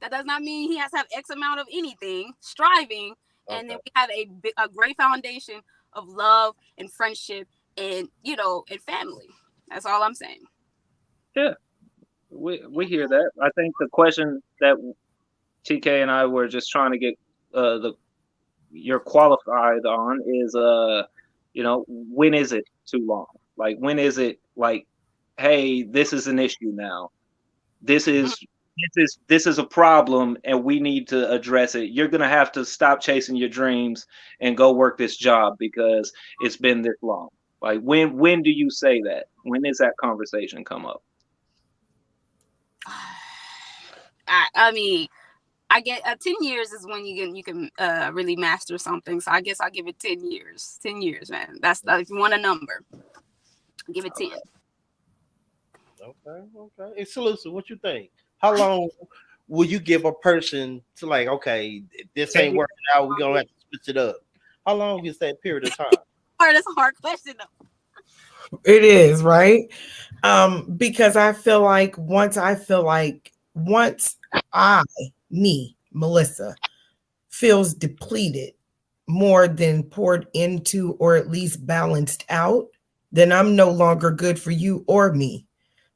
That does not mean he has to have X amount of anything, striving, and then we have a great foundation of love and friendship and, you know, and family. That's all I'm saying. Yeah, we hear that. I think the question that TK and I were just trying to get you're qualified on is you know, when is it too long? Like, when is it like, hey, this is an issue now. This is a problem and we need to address it. You're gonna have to stop chasing your dreams and go work this job because it's been this long. Like, when do you say that? When does that conversation come up? I mean, I get 10 years is when you can really master something. So I guess I'll give it 10 years. 10 years, man. That's if you want a number, give it 10. Okay. Hey, Salusa, what you think? How long will you give a person to, like, okay, if this ain't working out, we're gonna have to switch it up? How long is that period of time? That's a hard question though. It is, right? Because I feel like once me, Melissa, feels depleted more than poured into or at least balanced out, then I'm no longer good for you or me.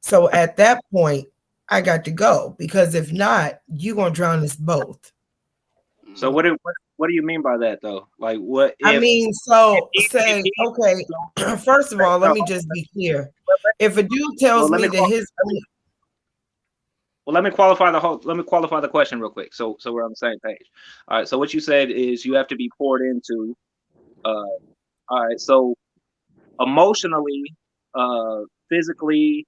So at that point, I got to go, because if not, you're gonna drown us both. So what do you mean by that though? Like, what if, I mean, so say, okay, first of all, let me just be clear. If a dude tells me that his well, let me qualify the question real quick, so we're on the same page. All right, so what you said is you have to be poured into. All right, so emotionally, physically,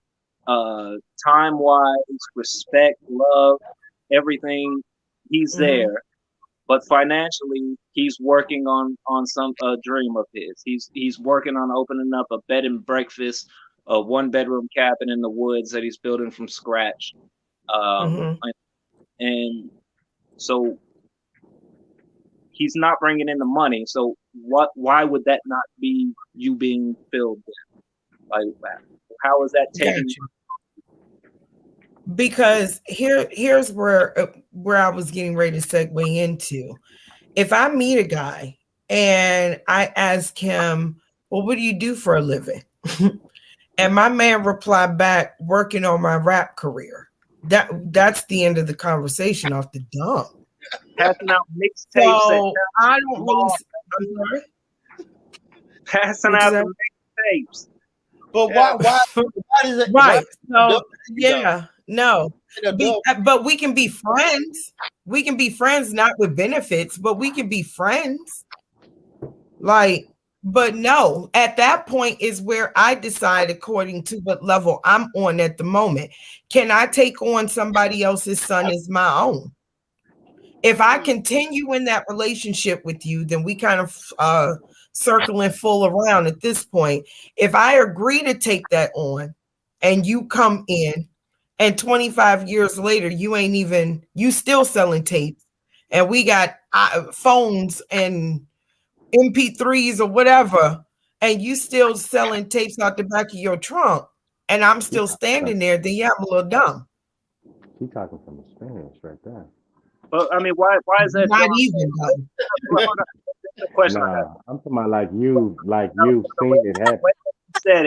time-wise, respect, love, everything, he's there. But financially, he's working on some dream of his. He's working on opening up a bed and breakfast, a 1-bedroom cabin in the woods that he's building from scratch. And so he's not bringing in the money. So why would that not be you being filled with? Like, how is that taken? Because here's where I was getting ready to segue into. If I meet a guy and I ask him, well, what do you do for a living? And my man replied back, working on my rap career. That's the end of the conversation off the dump. Passing out mixtapes. So I don't really. I'm sorry? Passing out the mixtapes. But why does it? Right. So yeah, no. But we can be friends. We can be friends, not with benefits, but we can be friends. Like, but no, at that point is where I decide according to what level I'm on at the moment. Can I take on somebody else's son as my own? If I continue in that relationship with you, then we kind of circling full around at this point. If I agree to take that on and you come in and 25 years later, you still selling tapes, and we got phones and MP3s or whatever, and you still selling tapes out the back of your trunk, and I'm still standing there, then yeah, I'm a little dumb. She's talking from experience right there. Well, I mean, why is that not even dumb? Nah, I'm talking about like you've seen it happen.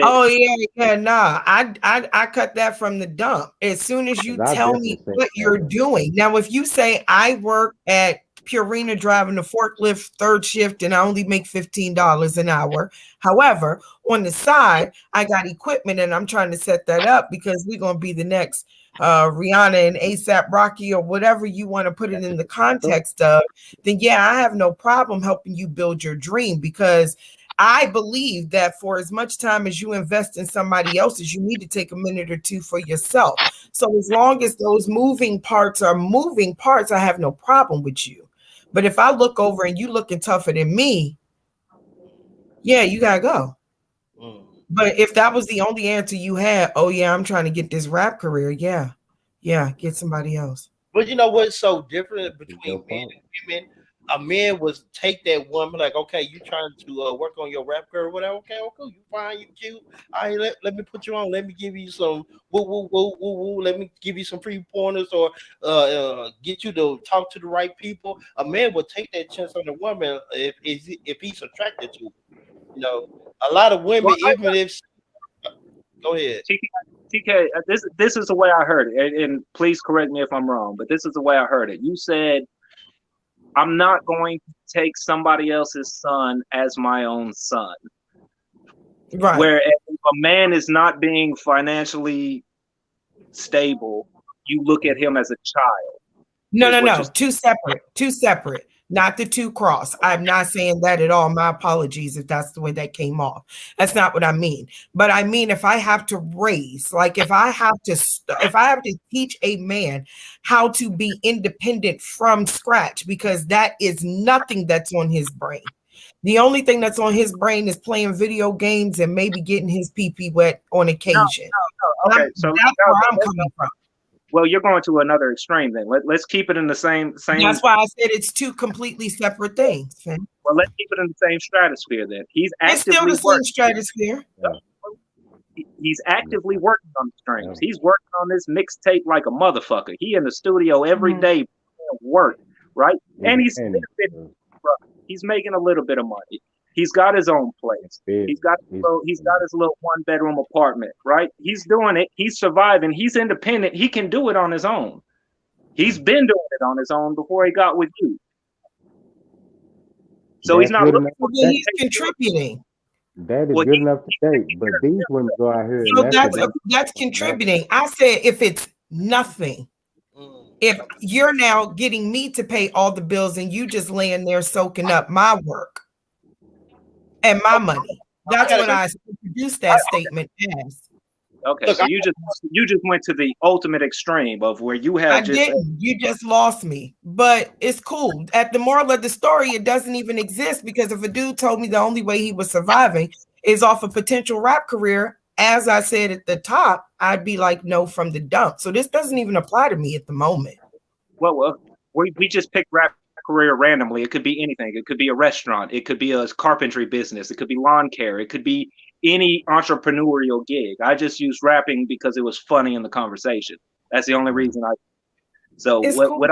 Oh yeah, nah. I cut that from the dump. As soon as you tell me what you're doing. Now, if you say I work at Purina driving the forklift 3rd shift and I only make $15 an hour. However, on the side, I got equipment and I'm trying to set that up because we're gonna be the next Rihanna and ASAP Rocky or whatever you want to put it in the context of, then yeah, I have no problem helping you build your dream, because I believe that for as much time as you invest in somebody else's, you need to take a minute or two for yourself. So as long as those moving parts are moving parts, I have no problem with you. But if I look over and you looking tougher than me, yeah, you gotta go. But if that was the only answer you had, oh yeah, I'm trying to get this rap career, yeah, get somebody else. But you know what's so different between men and women? a man was take that woman like, okay, you trying to work on your rap career, whatever. Okay, okay, you fine, you cute. All right, let me put you on. Let me give you some woo woo woo woo woo. Let me give you some free pointers or get you to talk to the right people. A man would take that chance on a woman if he's attracted to her. You know, a lot of women, Well, even if go ahead. TK, this is the way I heard it, and please correct me if I'm wrong, but this is the way I heard it. You said, "I'm not going to take somebody else's son as my own son." Right. Whereas if a man is not being financially stable, you look at him as a child. No. Two separate. Not the two cross. I'm not saying that at all. My apologies if that's the way that came off. That's not what I mean. But I mean, if I have to raise, like if I have to teach a man how to be independent from scratch, because that is nothing that's on his brain. The only thing that's on his brain is playing video games and maybe getting his pee-pee wet on occasion. No. Okay, so that's where I'm coming from. Well, you're going to another extreme then. Let's keep it in the same. That's why I said it's two completely separate things. Finn. Well, let's keep it in the same stratosphere then. He's It's still actively the same stratosphere. He's actively working on the streams. He's working on this mixtape like a motherfucker. He in the studio every day work, right? And he's making a little bit of money. He's got his own place. He's got his little 1-bedroom apartment, right? He's doing it. He's surviving. He's independent. He can do it on his own. He's been doing it on his own before he got with you. So he's not looking for he's contributing. That is good enough to date, but these women go out here. So that's contributing. I said if it's nothing, if you're now getting me to pay all the bills and you just laying there soaking up my work and my money, that's what I produced that statement as. Okay, so you just went to the ultimate extreme of where you have you just lost me, but it's cool. At the moral of the story, it doesn't even exist, because if a dude told me the only way he was surviving is off a potential rap career, as I said at the top, I'd be like, no, from the dump. So this doesn't even apply to me at the moment. Well, we just picked rap career randomly. It could be anything. It could be a restaurant. It could be a carpentry business. It could be lawn care. It could be any entrepreneurial gig. I just used rapping because it was funny in the conversation. That's the only reason I. So it's cool,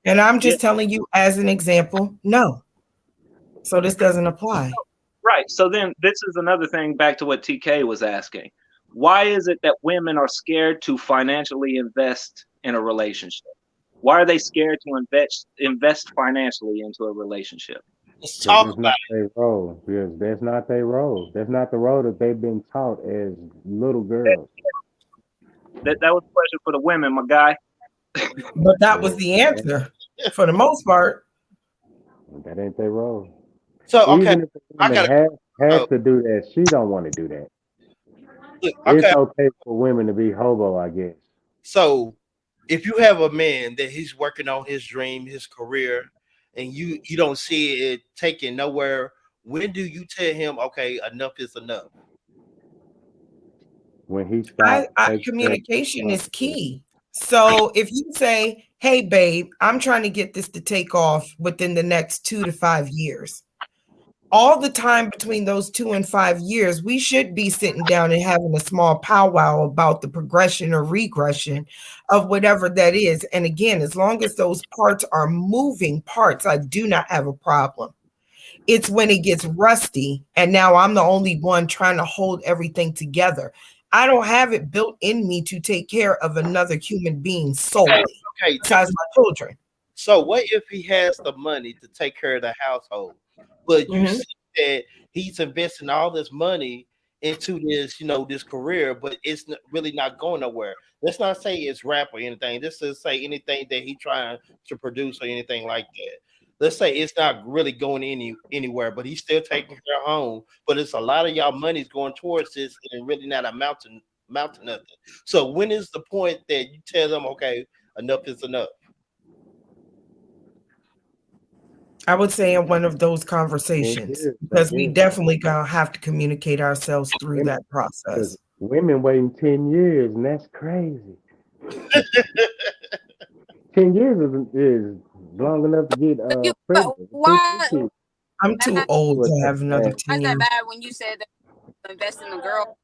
and I'm just telling you as an example. No, so this doesn't apply. Right. So then this is another thing. Back to what TK was asking. Why is it that women are scared to financially invest in a relationship? Why are they scared to invest financially into a relationship? Let's talk about their role. Because that's not their role. That's not the role that they've been taught as little girls. That was a question for the women, my guy. But that was the answer for the most part. That ain't their role. So okay, even if the woman has to do that, she don't want to do that. It's okay for women to be hobo, I guess. So if you have a man that he's working on his dream, his career, and you don't see it taking nowhere, when do you tell him, okay, enough is enough? When he stops. Communication is key. So if you say, hey, babe, I'm trying to get this to take off within the next 2 to 5 years. All the time between those 2 and 5 years, we should be sitting down and having a small powwow about the progression or regression of whatever that is. And again, as long as those parts are moving parts, I do not have a problem. It's when it gets rusty and now I'm the only one trying to hold everything together. I don't have it built in me to take care of another human being solely, besides my children. So what if he has the money to take care of the household, but you see that he's investing all this money into this, this career, but it's really not going nowhere? Let's not say it's rap or anything. Let's just say anything that he's trying to produce or anything like that. Let's say it's not really going anywhere, but he's still taking care of home. But it's a lot of y'all money's going towards this and really not amount to nothing. So when is the point that you tell them, okay, enough is enough? I would say in one of those conversations, because we definitely gonna have to communicate ourselves through that process. Women waiting 10 years, and that's crazy. 10 years is long enough to get But pregnant. why? I'm too old to have another Why 10 is that years. bad when you said that you invest in a girl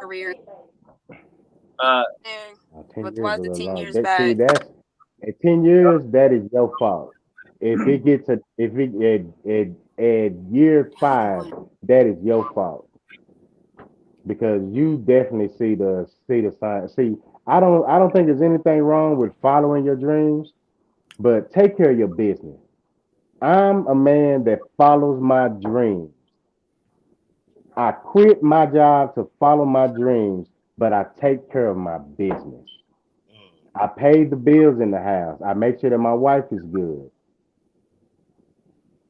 career? And 10 why years is a the little 10 long. years That, see, bad? that's at 10 years, that is your fault. If it gets if it at year 5, that is your fault because you definitely see the sign. See, I don't think there's anything wrong with following your dreams, but take care of your business. I'm a man that follows my dreams. I quit my job to follow my dreams, but I take care of my business. I pay the bills in the house. I make sure that my wife is good.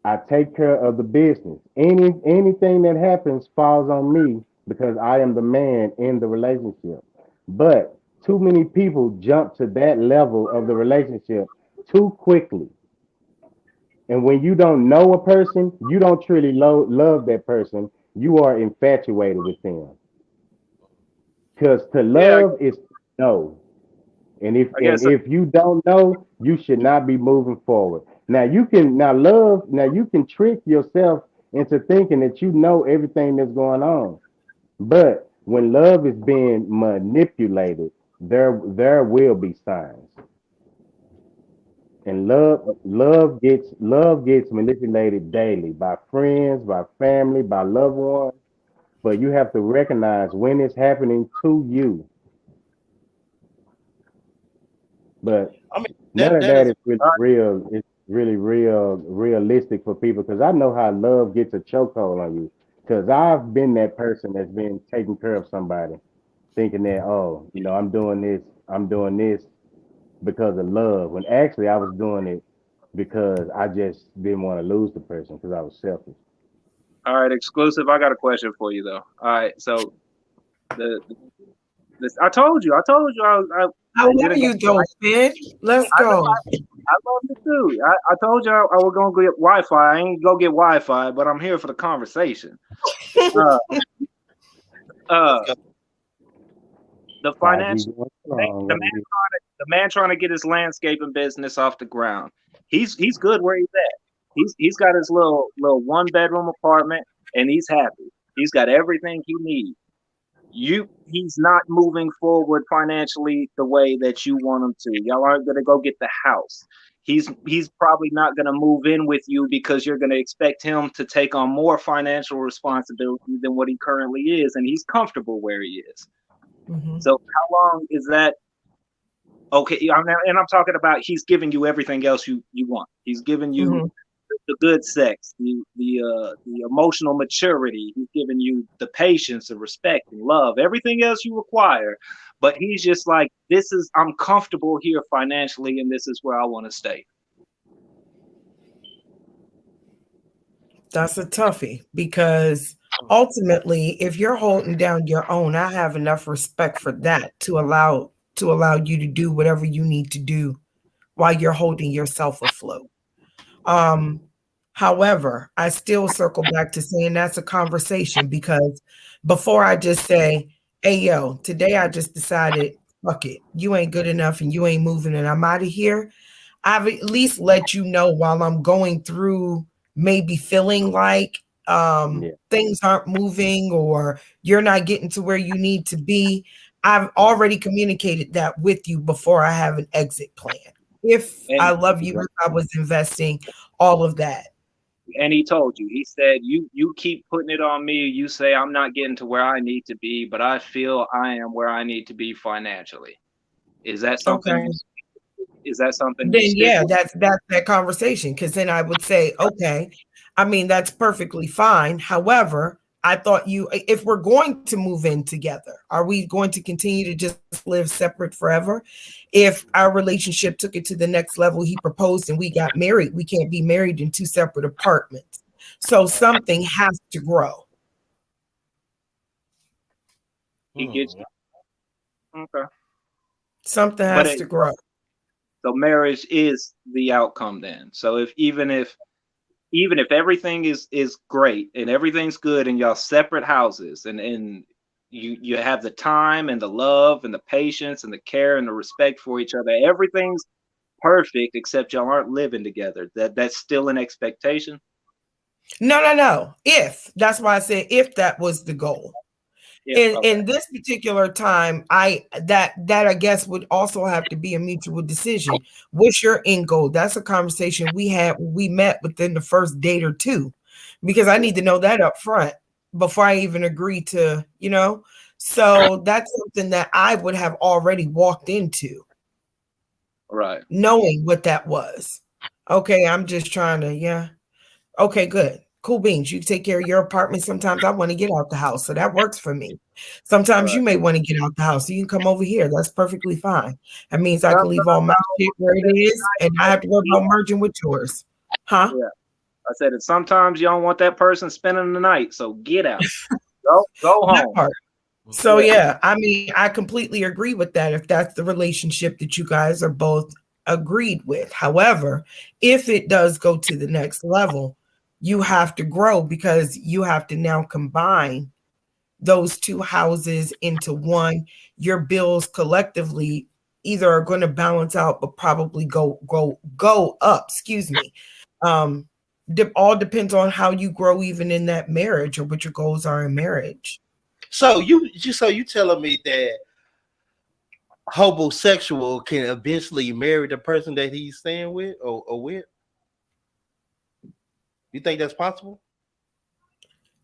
I take care of the business. Anything that happens falls on me because I am the man in the relationship. But too many people jump to that level of the relationship too quickly. And when you don't know a person, you don't truly love that person. You are infatuated with them. Because to Yeah, love is to know. And if I and guess. if you don't know, you should not be moving forward. Now you can trick yourself into thinking that you know everything that's going on. But when love is being manipulated, there will be signs. And love gets manipulated daily by friends, by family, by loved ones. But you have to recognize when it's happening to you. But I mean, none of that that is is really real. It's really realistic for people because I know how love gets a chokehold on you. Because I've been that person that's been taking care of somebody, thinking that, oh, I'm doing this because of love. When actually I was doing it because I just didn't want to lose the person because I was selfish. All right, exclusive. I got a question for you though. All right, so the this I I love didn't go. you though, Fid. Let's I know go. I love you too. I told you I was gonna get Wi-Fi. I ain't go get Wi-Fi, but I'm here for the conversation. Uh, let's uh, go. the 5G financial going the strong, man baby. the man trying to get his landscaping business off the ground. He's good where he's at. He's got his little 1 bedroom apartment and he's happy. He's got everything he needs. He's not moving forward financially the way that you want him to. Y'all aren't gonna go get the house. He's probably not gonna move in with you because you're gonna expect him to take on more financial responsibility than what he currently is, and he's comfortable where he is. Mhm. So how long is that? Okay, and I'm talking about he's giving you everything else you want. He's giving you Mhm. the good sex, the emotional maturity. He's giving you the patience, the respect, and love, everything else you require. But he's just like, I'm comfortable here financially, and this is where I want to stay. That's a toughie because ultimately, if you're holding down your own, I have enough respect for that to allow you to do whatever you need to do while you're holding yourself afloat. Um, However, I still circle back to saying that's a conversation because before I just say, hey, yo, today I just decided, fuck it, you ain't good enough and you ain't moving and I'm out of here. I've at least let you know while I'm going through maybe feeling like Yeah. things aren't moving or you're not getting to where you need to be. I've already communicated that with you before I have an exit plan. If I And love you, Right. if I was investing all of that. he told you, he said, you keep putting it on me. You say I'm not getting to where I need to be, but I feel I am where I need to be financially. Is that something Okay. you is that something you Then stick yeah, with? that's that conversation. Cause then I would say, okay, I mean, that's perfectly fine. However, I thought if we're going to move in together, are we going to continue to just live separate forever? If our relationship took it to the next level, he proposed and we got married, we can't be married in 2 separate apartments. So something has to grow. He gets Hmm. you. Okay. Something But has to grow. so marriage is the outcome then. So even if everything is great and everything's good in y'all separate houses and you have the time and the love and the patience and the care and the respect for each other, everything's perfect, except y'all aren't living together. That's still an expectation. No. If that's why I said if that was the goal. Yeah, In this particular time, that I guess would also have to be a mutual decision. What's your end goal? That's a conversation we had when we met within the first date or two, because I need to know that up front before I even agree to, So that's something that I would have already walked into, right. knowing what that was. Okay, I'm just trying to, yeah. Okay, good. Cool beans. You take care of your apartment. Sometimes I want to get out the house. So that works for me. Sometimes you may want to get out the house. So you can come over here. That's perfectly fine. That means I can leave all my shit where it is and I have to worry about merging with yours. Huh? Yeah. I said it. Sometimes you don't want that person spending the night. So get out. Go That home. part. So yeah, I mean, I completely agree with that if that's the relationship that you guys are both agreed with. However, if it does go to the next level, you have to grow because you have to now combine those two houses into one. Your bills collectively either are going to balance out, but probably go up. Excuse me. All depends on how you grow, even in that marriage, or what your goals are in marriage. So you telling me that Hobosexual can eventually marry the person that he's staying with or with? You think that's possible?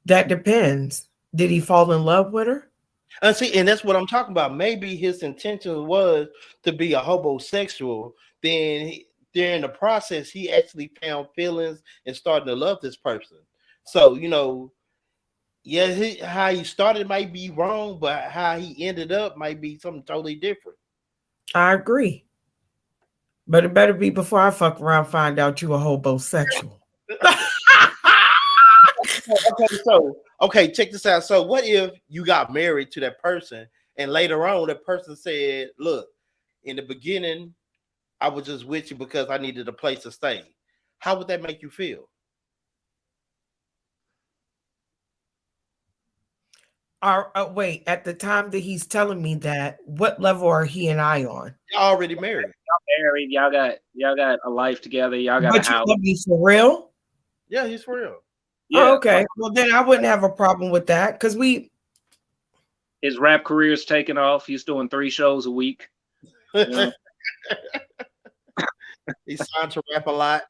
That depends. Did he fall in love with her? And that's what I'm talking about. Maybe his intention was to be a hobosexual. During the process, he actually found feelings and started to love this person. So, how he started might be wrong, but how he ended up might be something totally different. I agree. But it better be before I fuck around, find out you a hobosexual. Okay, check this out. So what if you got married to that person and later on that person said, look, in the beginning, I was just with you because I needed a place to stay. How would that make you feel? Wait, at the time that he's telling me that, what level are he and I on? Y'all already married. Y'all married. Y'all got a life together. Y'all got But a house. You love me for real? Yeah, he's for real. Yeah. Oh, okay. Well, then I wouldn't have a problem with that because his rap career's taking off. He's doing 3 shows a week. He's signed to rap a lot.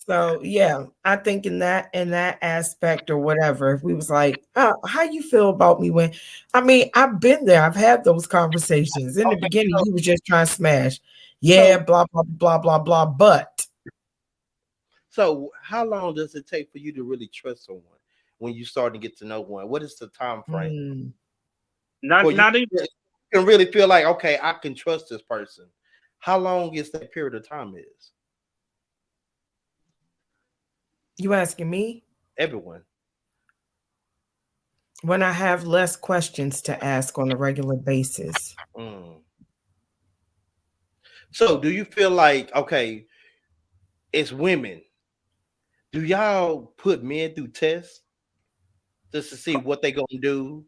So yeah, I think in that aspect or whatever, if we was like, oh, how you feel about me when I've been there, I've had those conversations. In the beginning, he was just trying to smash. Yeah, blah, blah, blah, blah, blah. But so how long does it take for you to really trust someone when you start to get to know one? What is the time frame? Not even you can really feel like, okay, I can trust this person. How long is that period of time is? You asking me? Everyone. When I have less questions to ask on a regular basis. So do you feel like, okay, as women, do y'all put men through tests just to see what they're gonna do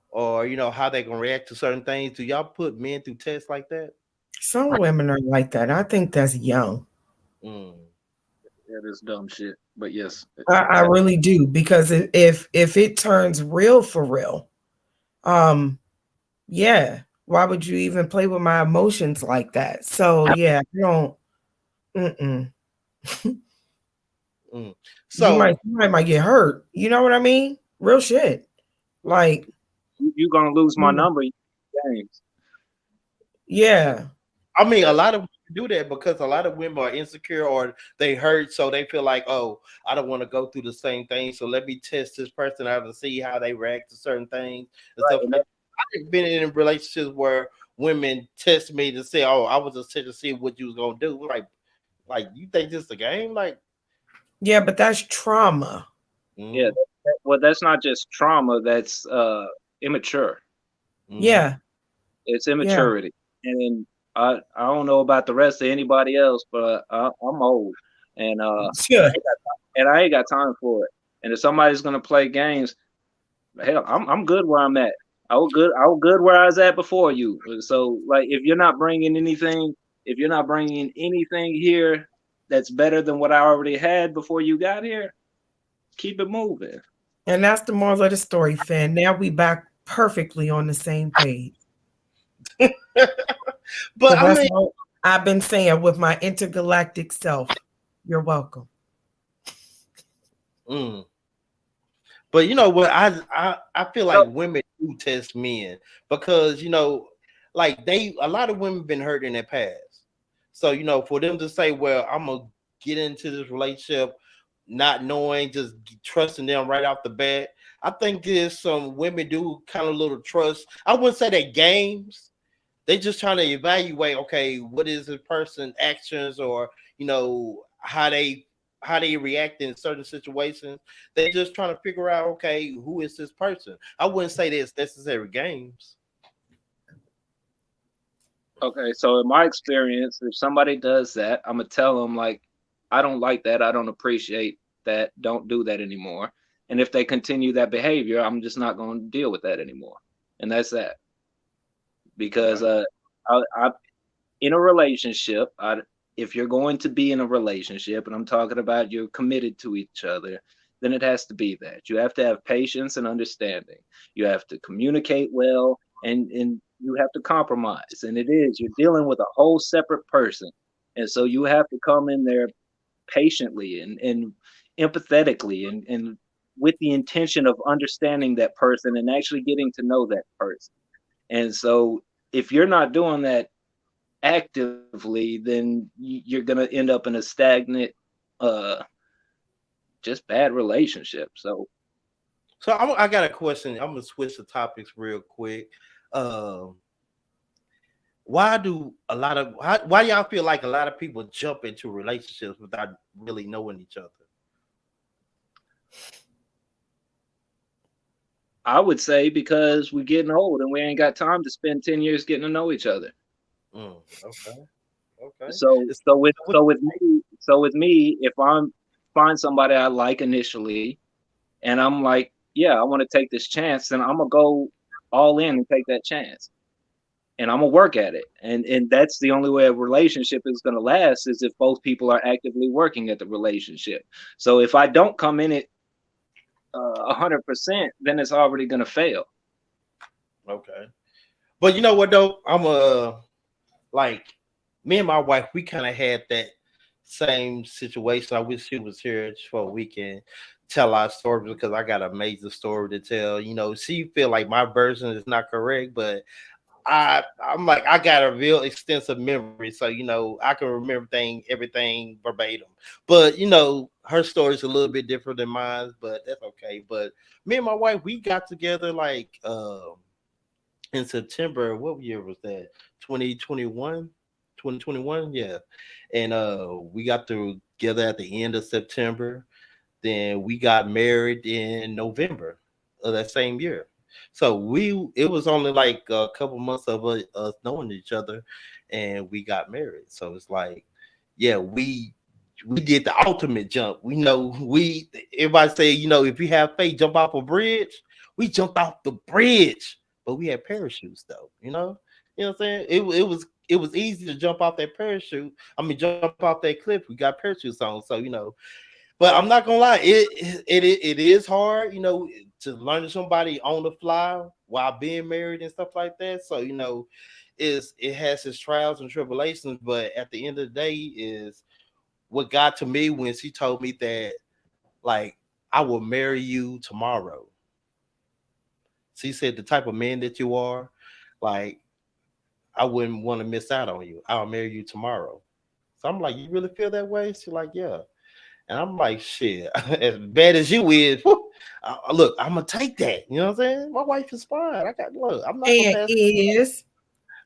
or how they're gonna react to certain things? Do y'all put men through tests like that? Some women are like that. I think that's young. That is dumb shit. But yes, I really do, because if it turns real for real, yeah, why would you even play with my emotions like that? So yeah, you don't. So you might get hurt. You know what I mean? Real shit. Like you're gonna lose my number. Yeah. I mean, a lot of women do that because a lot of women are insecure or they hurt, so they feel like, oh, I don't want to go through the same thing, so let me test this person out and see how they react to certain things and stuff. I've been in relationships where women test me to say, oh, I was just to see what you was gonna do. Like you think this is a game? Like, yeah, but that's trauma. Yeah, well, that's not just trauma. That's immature. Yeah, it's immaturity. And I don't know about the rest of anybody else, but I'm old, and I ain't got time for it. And if somebody's gonna play games, hell, I'm good where I'm at. I was good where I was at before you. So like, if you're not bringing anything here that's better than what I already had before you got here, keep it moving. And that's the moral of the story, Finn. Now we back perfectly on the same page. But So I that's mean, what I've been saying with my intergalactic self. You're welcome. mm, but you know what? I feel like So women do test men because like a lot of women been hurt in their past. So for them to say, "Well, I'm gonna get into this relationship," not knowing, just trusting them right off the bat. I think there's some women do kind of little trust. I wouldn't say they games. They just trying to evaluate, okay, what is the person actions, or how they react in certain situations. They just trying to figure out, okay, who is this person. I wouldn't say there's necessary games. okay, so in my experience, if somebody does that, I'm gonna tell them like, I don't like that. I don't appreciate that. Don't do that anymore. And if they continue that behavior, I'm just not going to deal with that anymore. And that's that. Because Okay. I in a relationship, if you're going to be in a relationship, and I'm talking about you're committed to each other, then it has to be that. You have to have patience and understanding. You have to communicate well, and you have to compromise. And you're dealing with a whole separate person. And so you have to come in there patiently and empathetically and with the intention of understanding that person and actually getting to know that person. And so if you're not doing that actively, then you're going to end up in a stagnant, uh, just bad relationship. So So I got a question. I'm gonna switch the topics real quick. Um, why y'all feel like a lot of people jump into relationships without really knowing each other? I would say because we're getting old and we ain't got time to spend 10 years getting to know each other. Okay, okay. So It's, so with what, so with me so with me, if I'm find somebody I like initially and I'm like, yeah, I want to take this chance, then I'm gonna go all in and take that chance. And I'm gonna work at it. And that's the only way a relationship is gonna last is if both people are actively working at the relationship. So if I don't come in it 100%, then it's already gonna fail. okay. But you know what though? Like me and my wife, we kind of had that same situation. I wish she was here just for a weekend, tell our story because I got a major story to tell. She feel like my version is not correct, but I'm like I got a real extensive memory, so I can remember everything verbatim. But her story is a little bit different than mine, but that's okay. But me and my wife, we got together like in September. What year was that? 2021, 2021, yeah. And we got together at the end of September. Then we got married in November of that same year. So it was only like a couple months of us knowing each other, and we got married. So it's like, yeah, we did the ultimate jump. We know we everybody say, if you have faith, jump off a bridge. We jumped off the bridge, but we had parachutes though. What I'm saying? It was easy to jump off that parachute. I mean, jump off that cliff. We got parachutes on, so but I'm not gonna lie, it is hard, to learn somebody on the fly while being married and stuff like that. So it has its trials and tribulations, but at the end of the day, is what got to me when she told me that, like, I will marry you tomorrow. She said the type of man that you are, like, I wouldn't want to miss out on you. I'll marry you tomorrow. So I'm like, you really feel that way? She's like, yeah. And I'm like, shit, as bad as you is, look, I'm gonna take that. You know what I'm saying? My wife is fine. Look, I'm not gonna And pass. is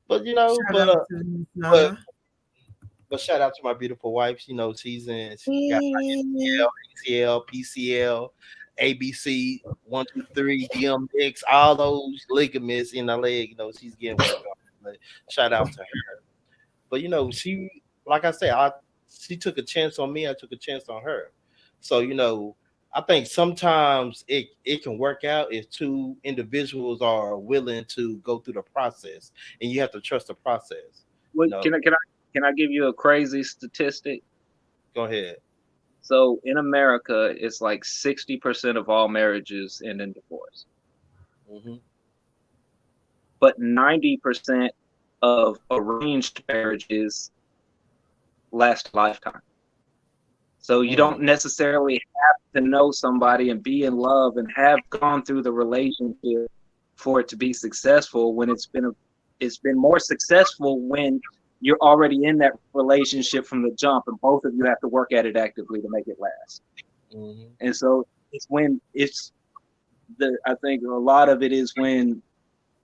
But shout out to Miss but Nana. but shout out to my beautiful wife. She got And ACL, PCL, ABC, 1, 2, 3, DMX, all those ligaments in her leg. She's getting work on. But shout out to her. But she, like I said, she took a chance on me. I took a chance on her. So I think sometimes it can work out if two individuals are willing to go through the process, and you have to trust the process. You What know, can I give you a crazy statistic? go ahead. So in America, it's like 60% of all marriages end in divorce, Hmm. but 90% of arranged marriages last a lifetime. So you don't necessarily have to know somebody and be in love and have gone through the relationship for it to be successful. When it's been more successful when you're already in that relationship from the jump, and both of you have to work at it actively to make it last. Hmm. And so it's when it's the I think a lot of it is when,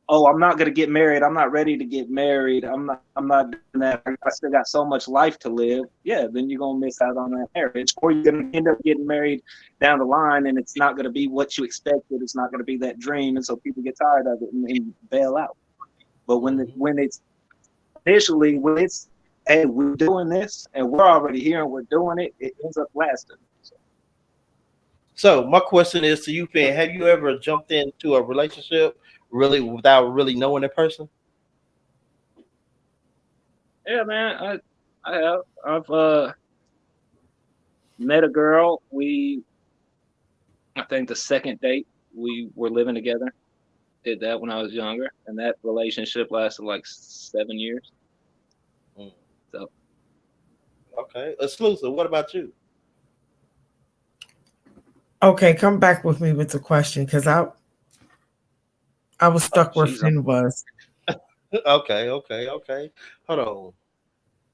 oh, I'm not going to get married. I'm not ready to get married. I'm not doing that. I still got so much life to live. Yeah, then you're going to miss out on that marriage, or you're going to end up getting married down the line, and it's not going to be what you expected. It's not going to be that dream, and so people get tired of it and bail out. But when it's initially, when it's, hey, we're doing this and we're already here and we're doing it, it ends up lasting. So, So my question is to you, Finn, have you ever jumped into a relationship really without really knowing the person? yeah, man, I have I've met a girl. I think the second date we were living together. Did that when I was younger, and that relationship lasted like 7 years. Mm, So okay, exclusive. What about you? Okay, come back with me with the question because I was oh, stuck where she's on. Finn was. Okay, okay, okay. Hold on.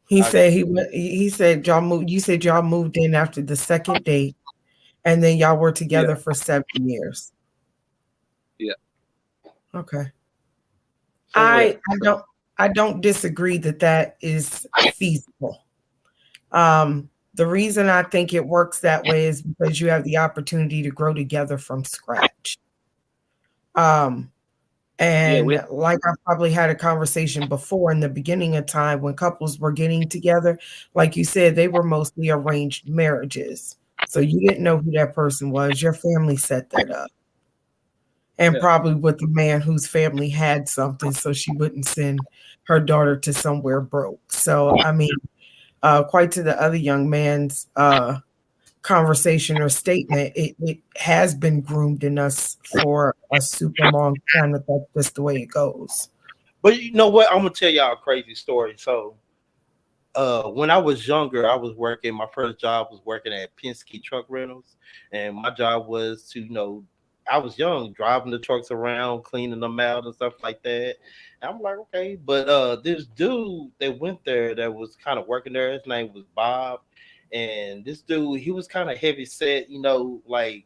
He I said he said y'all moved. You said y'all moved in after the second date, and then y'all were Yeah, together for 7 years. yeah, Okay, so what? yeah. I So don't I don't disagree that that is feasible. The reason I think it works that way is because you have the opportunity to grow together from scratch. Um, yeah, And like I probably had a conversation before in the beginning of time when couples were getting together, like you said, they were mostly arranged marriages. So you didn't know who that person was. Your family set that up. And yeah, probably with the man whose family had something so she wouldn't send her daughter to somewhere broke. So I mean, quite to the other young man's conversation or statement, it has been groomed in us for a super long time that that's just the way it goes. But you know what? I'm gonna tell y'all a crazy story. So when I was younger, I was working. My first job was working at Penske Truck Rentals, and my job was to, I was young, driving the trucks around, cleaning them out and stuff like that. And I'm like, okay, but this dude that went there that was kind of working there, his name was Bob, and this dude, he was kind of heavy set, like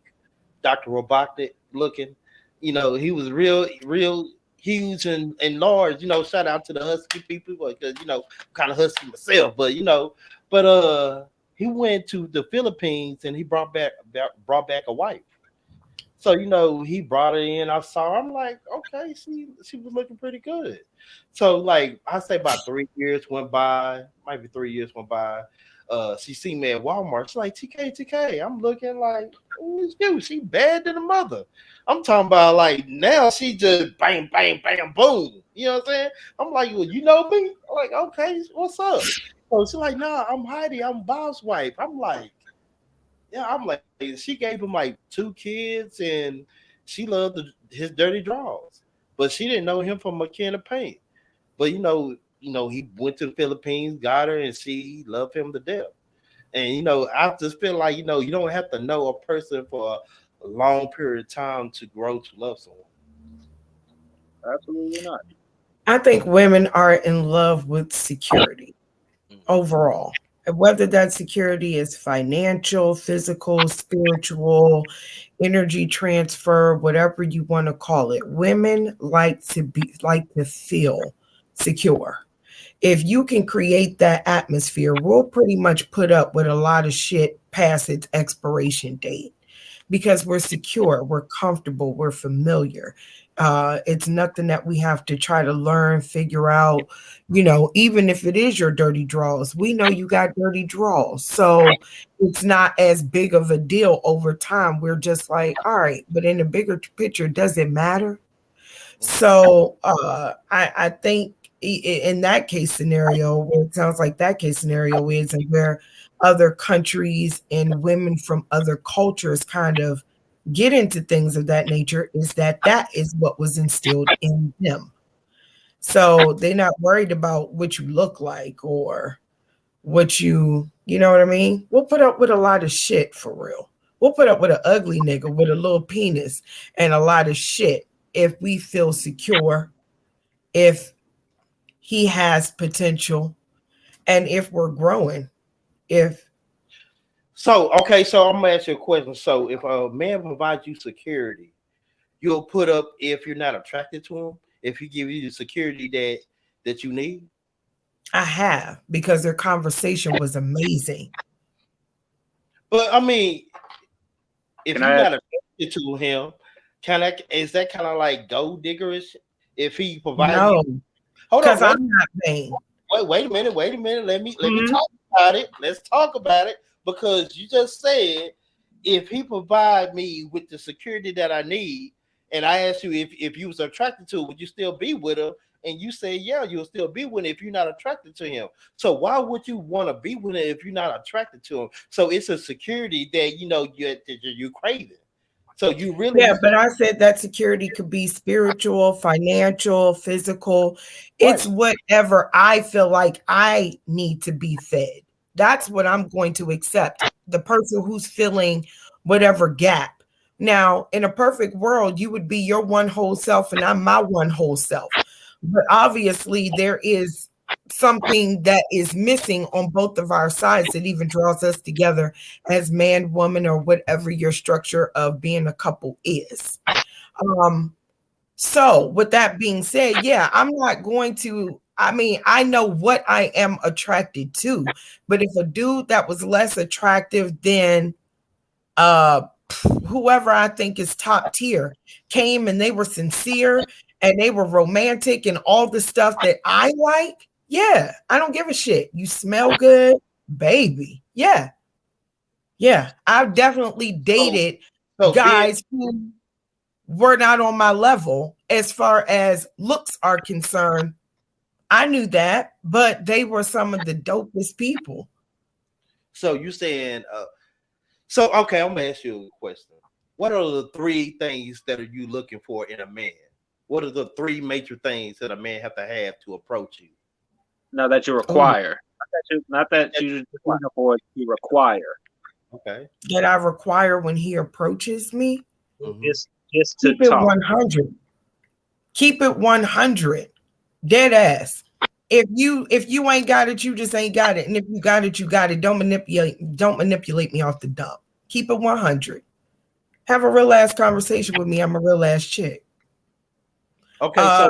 Dr. Robotnik looking. He was real huge and large. Shout out to the husky people because kind of husky myself, but he went to the Philippines and he brought back a wife. So he brought her in. I saw her. I'm like, okay, she was looking pretty good. So like I say about 3 years went by, maybe 3 years went by. She seen me at Walmart. She's like, TK. I'm looking like, who is you? She bad than a mother. I'm talking about like now she just bang, bang, bang, boom. You know what I'm saying? I'm like, well, you know me? I'm like, okay, what's up? So she's like, nah, I'm Heidi. I'm Bob's wife. I'm like, yeah, I'm like, she gave him like 2 kids and she loved his dirty draws. But she didn't know him from a can of paint. But he went to the Philippines, got her, and she loved him to death. And I just feel like, you don't have to know a person for a long period of time to grow to love someone. absolutely not. I think women are in love with security overall. And whether that security is financial, physical, spiritual, energy transfer, whatever you want to call it, women like to feel secure. If you can create that atmosphere, we'll pretty much put up with a lot of shit past its expiration date because we're secure, we're comfortable, we're familiar. It's nothing that we have to try to learn, figure out, even if it is your dirty draws, we know you got dirty draws. So it's not as big of a deal over time. We're just like, all right, but in the bigger picture, does it matter? So I think in that case scenario, it sounds like that case scenario is where other countries and women from other cultures kind of get into things of that nature, is that is what was instilled in them. So they're not worried about what you look like or what you know what I mean? We'll put up with a lot of shit for real. We'll put up with an ugly nigga with a little penis and a lot of shit if we feel secure, if he has potential, and if we're growing. So I'm gonna ask you a question. So if a man provides you security, you'll put up if you're not attracted to him, if he gives you the security that you need? I have, because their conversation was amazing. But I mean, if you're not attracted to him, is that kind of like gold diggerish? If he provides you, hold on, I'm not vain. Wait a minute. Let me talk about it. Let's talk about it, because you just said if he provide me with the security that I need, and I asked you if you was attracted to it, would you still be with him? And you say, yeah, you'll still be with him if you're not attracted to him. So why would you want to be with him if you're not attracted to him? So it's a security that you're craving. So you really, yeah, but I said that security could be spiritual, financial, physical. It's whatever I feel like I need to be fed. That's what I'm going to accept. The person who's filling whatever gap. Now, in a perfect world, you would be your one whole self and I'm my one whole self. But obviously there is something that is missing on both of our sides that even draws us together as man, woman, or whatever your structure of being a couple is. So with that being said, yeah, I'm not going to, I know what I am attracted to, but if a dude that was less attractive than whoever I think is top tier came and they were sincere and they were romantic and all the stuff that I like, yeah, I don't give a shit. You smell good, baby. Yeah. I've definitely dated guys who were not on my level as far as looks are concerned. I knew that, but they were some of the dopest people. So you saying, okay, I'm gonna ask you a question. What are the three things that are you looking for in a man? What are the three major things that a man have to have to approach you? Now that you require, not that you just looking for, you require. Okay. That I require when he approaches me. Just keep it 100. Keep it 100. Dead ass. If you ain't got it, you just ain't got it. And if you got it, you got it. Don't manipulate me off the dump. Keep it 100. Have a real ass conversation with me. I'm a real ass chick. Okay, so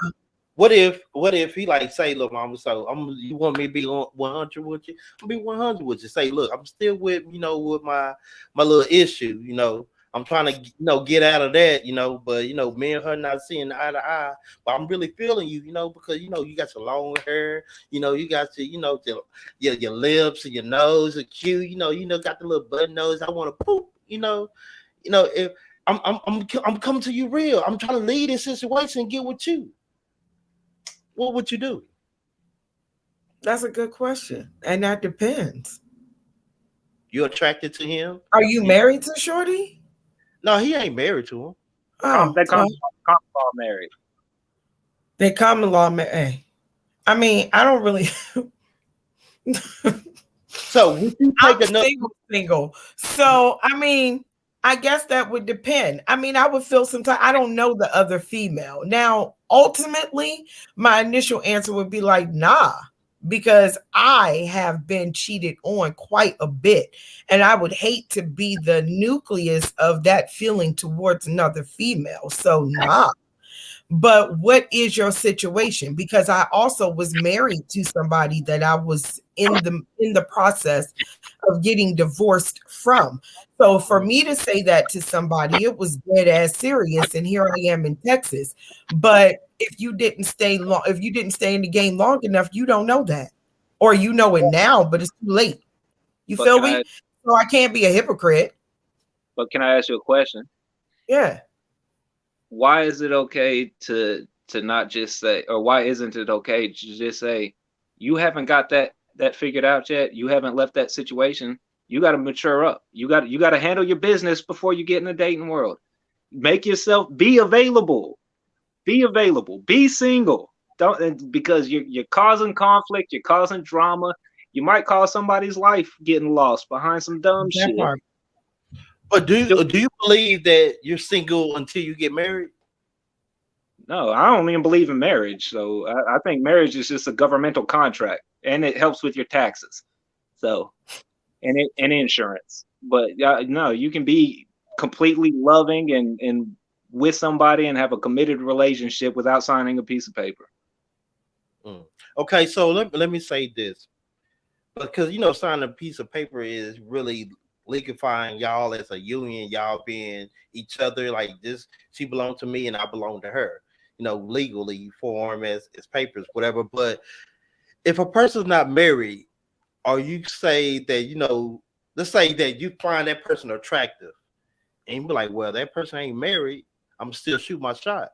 what if he like say, look, mama, so you want me to be 100 with you? I'm gonna be 100 with you. Say, look, I'm still with with my little issue, I'm trying to get out of that, but me and her not seeing eye to eye, but I'm really feeling you, because you got your long hair, you got your lips and your nose are cute, got the little button nose. I want to poop, if I'm coming to you real. I'm trying to lead this situation and get with you. What would you do? That's a good question. And that depends. You attracted to him? Are you married to Shorty? No, he ain't married to him. Oh, they common law married. They common law married. I mean, I don't really. So would you take another single? So I mean, I guess that would depend. I mean, I would feel sometimes I don't know the other female. Now, ultimately, my initial answer would be like, nah, because I have been cheated on quite a bit. And I would hate to be the nucleus of that feeling towards another female. So nah. But what is your situation? Because I also was married to somebody that I was in the process of getting divorced from. So for me to say that to somebody, it was dead ass serious. And here I am in Texas. But if you didn't stay in the game long enough, you don't know that. Or you know it now, but it's too late. You But feel me? So I can't be a hypocrite. But can I ask you a question? Yeah. Why is it okay to not just say, or why isn't it okay to just say, you haven't got that figured out yet? You haven't left that situation. You got to mature up. You got to handle your business before you get in the dating world. Make yourself be available. Be available. Be single. Don't, because you're causing conflict. You're causing drama. You might cause somebody's life getting lost behind some dumb That shit. part. But do you believe that you're single until you get married? No, I don't even believe in marriage. So I think marriage is just a governmental contract, and it helps with your taxes. So, and insurance. But no, you can be completely loving and with somebody and have a committed relationship without signing a piece of paper. Okay, so let me say this, because signing a piece of paper is really liquefying y'all as a union, y'all being each other. Like this, she belonged to me and I belong to her. Legally form as papers, whatever. But if a person's not married, or you say that, let's say that you find that person attractive, and you be like, well, that person ain't married, I'm still shoot my shot.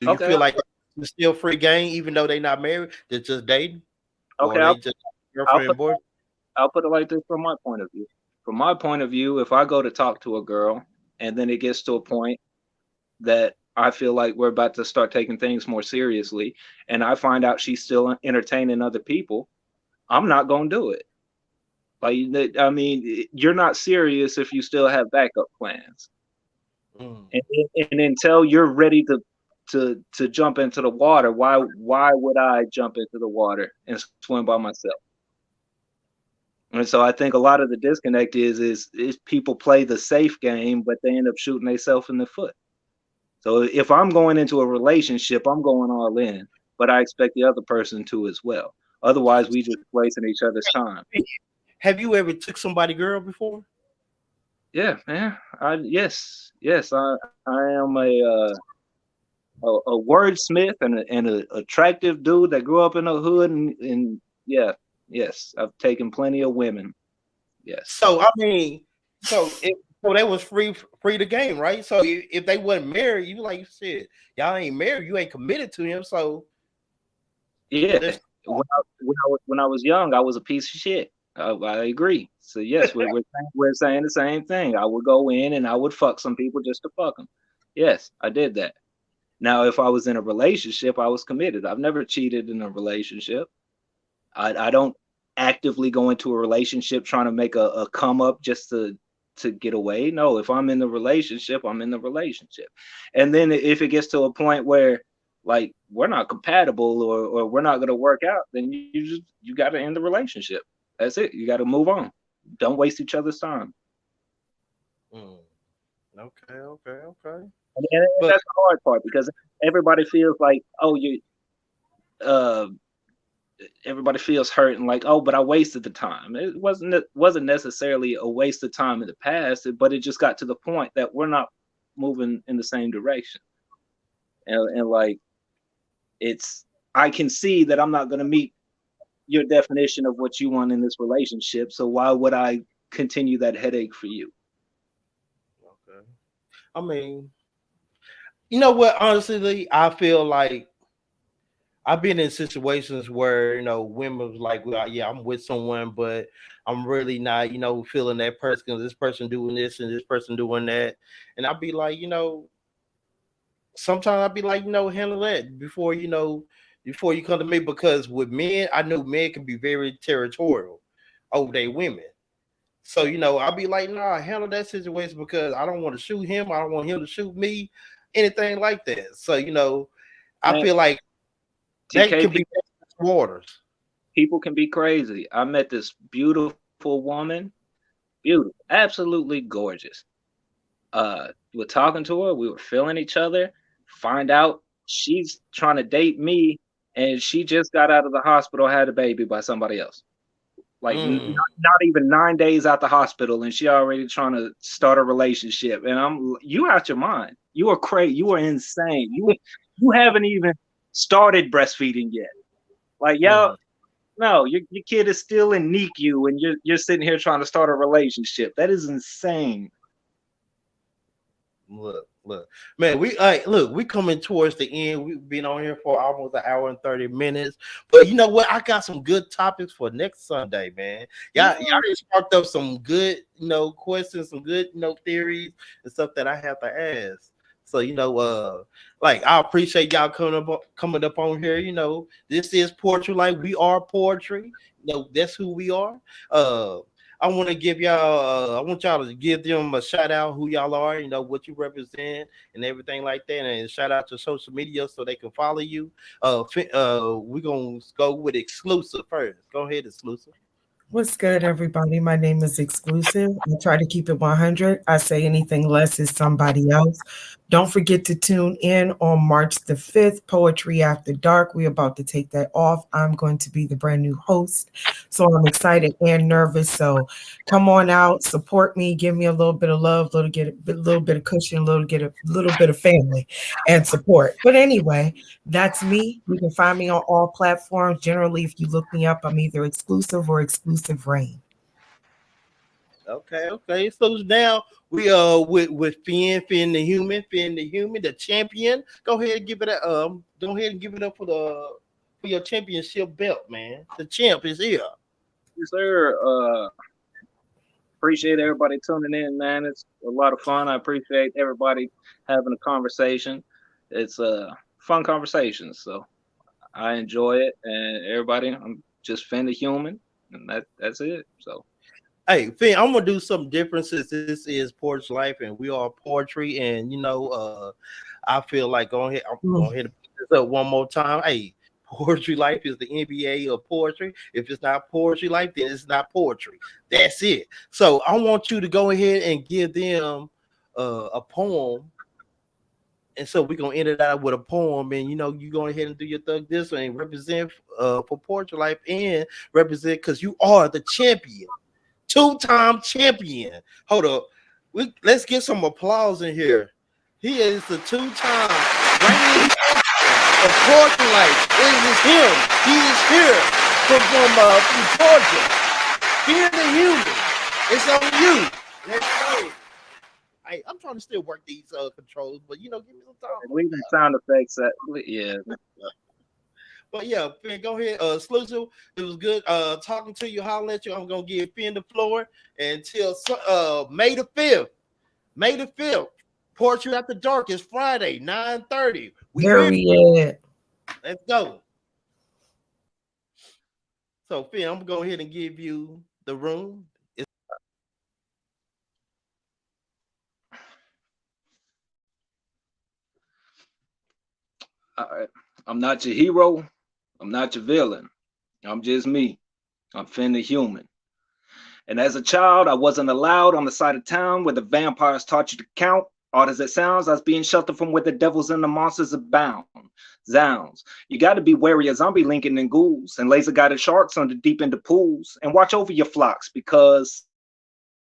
Do you feel like it's still free game, even though they not married? They're just dating, or they just girlfriend and boyfriend? I'll put it like this from my point of view. From my point of view, if I go to talk to a girl and then it gets to a point that I feel like we're about to start taking things more seriously, and I find out she's still entertaining other people, I'm not going to do it. Like, I mean, you're not serious if you still have backup plans. And until you're ready to jump into the water, why would I jump into the water and swim by myself? And so I think a lot of the disconnect is people play the safe game, but they end up shooting themselves in the foot. So if I'm going into a relationship, I'm going all in, but I expect the other person to as well. Otherwise, we just wasting each other's time. Have you ever took somebody girl before? Yeah, man. Yes. I am a wordsmith and an attractive dude that grew up in the hood, and yeah, yes, I've taken plenty of women. Yes. So I mean, so they was free to game, right? So if they wasn't married, you like you said, y'all ain't married, you ain't committed to him. So yeah, when I was young, I was a piece of shit. I agree. So yes, we're saying the same thing. I would go in and I would fuck some people just to fuck them. Yes, I did that. Now, if I was in a relationship, I was committed. I've never cheated in a relationship. I don't actively go into a relationship trying to make a come up just to get away. No, if I'm in the relationship, I'm in the relationship. And then if it gets to a point where like we're not compatible or we're not going to work out, then you got to end the relationship. That's it. You got to move on. Don't waste each other's time. Okay. And that's the hard part, because everybody feels like, oh, everybody feels hurt and like, oh, but I wasted the time. It wasn't necessarily a waste of time in the past, but it just got to the point that we're not moving in the same direction. And like, I can see that I'm not going to meet your definition of what you want in this relationship. So why would I continue that headache for you? Okay. I mean, you know what? Honestly, I feel like I've been in situations where, women was like, well, yeah, I'm with someone, but I'm really not, feeling that person because this person doing this and this person doing that. And I'd be like, sometimes I'd be like, handle that before you come to me, because with men, I know men can be very territorial over their women. So, I'll be like, nah, handle that situation because I don't want to shoot him. I don't want him to shoot me, anything like that. So, I feel like that TK, can be waters. People can be crazy. I met this beautiful woman, beautiful, absolutely gorgeous. We're talking to her, we were feeling each other, find out she's trying to date me, and she just got out of the hospital, had a baby by somebody else. Like not even 9 days out the hospital, and she already trying to start a relationship. And you out your mind. You are crazy. You are insane. You haven't even started breastfeeding yet. Like, y'all, no, your kid is still in NICU, and you're sitting here trying to start a relationship. That is insane. Look, man, we coming towards the end. We've been on here for almost an hour and 30 minutes. But you know what? I got some good topics for next Sunday, man. Y'all just sparked up some good, questions, some good, theories and stuff that I have to ask. So, like I appreciate y'all coming up on here. This is Poetry Life. We are poetry. That's who we are. I want to give y'all. I want y'all to give them a shout out who y'all are. What you represent and everything like that. And shout out to social media so they can follow you. We're gonna go with Exclusive first. Go ahead, Exclusive. What's good, everybody? My name is Exclusive. I try to keep it 100. I say anything less is somebody else. Don't forget to tune in on March the 5th, Poetry After Dark. We're about to take that off. I'm going to be the brand new host. So I'm excited and nervous. So come on out, support me, give me a little bit of love, a little bit of cushion, a little bit of family and support. But anyway, that's me. You can find me on all platforms. Generally, if you look me up, I'm either Exclusive or Exclusive Rain. Okay. So now we with Finn the champion. Go ahead and give it go ahead and give it up for your championship belt, man. The champ is here. Yes, sir. Appreciate everybody tuning in, man. It's a lot of fun. I appreciate everybody having a conversation. It's a fun conversation, so I enjoy it. And everybody, I'm just Finn the human, and that's it. So. Hey, Finn, I'm gonna do something different since this is Poetry Life and we are poetry. And I feel like I'm going ahead and put this up one more time. Hey, Poetry Life is the NBA of poetry. If it's not Poetry Life, then it's not poetry. That's it. So I want you to go ahead and give them a poem. And so we're gonna end it out with a poem, and you go ahead and do your thug this and represent for Poetry Life and represent because you are the champion. Two-time champion. Hold up. Let's get some applause in here. He is the two-time reigning champion of Poetry Life. It is him. He is here from Georgia. Fear the human. It's on you. Let's go. I'm trying to still work these controls, but give me some time. Leave the sound effects. Yeah. But yeah, Finn, go ahead. Exclusive. It was good talking to you, hollering at you. I'm gonna give Finn the floor until May the 5th. May the 5th. Poetry After Dark is Friday, 9:30. Period. Let's go. So Finn, I'm gonna go ahead and give you the room. All right. I'm not your hero. I'm not your villain. I'm just me. I'm Finn the human. And as a child, I wasn't allowed on the side of town where the vampires taught you to count. Odd as it sounds, I was being sheltered from where the devils and the monsters abound. Zounds. You got to be wary of zombie Lincoln and ghouls and laser-guided sharks under deep into pools. And watch over your flocks because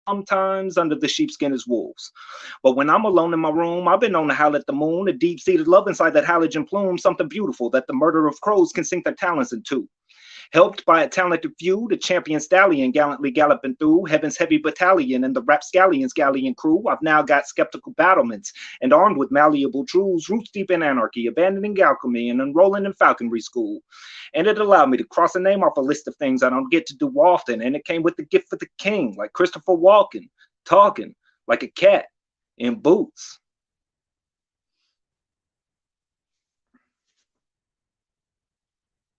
sometimes under the sheepskin is wolves. But when I'm alone in my room, I've been known to howl at the moon, a deep-seated love inside that halogen plume, something beautiful that the murder of crows can sink their talents into. Helped by a talented few, the champion stallion gallantly galloping through heaven's heavy battalion and the rapscallion's galleon crew. I've now got skeptical battlements and armed with malleable truths, roots deep in anarchy, abandoning alchemy and enrolling in falconry school. And it allowed me to cross a name off a list of things I don't get to do often. And it came with the gift for the king, like Christopher Walken, talking like a cat in boots.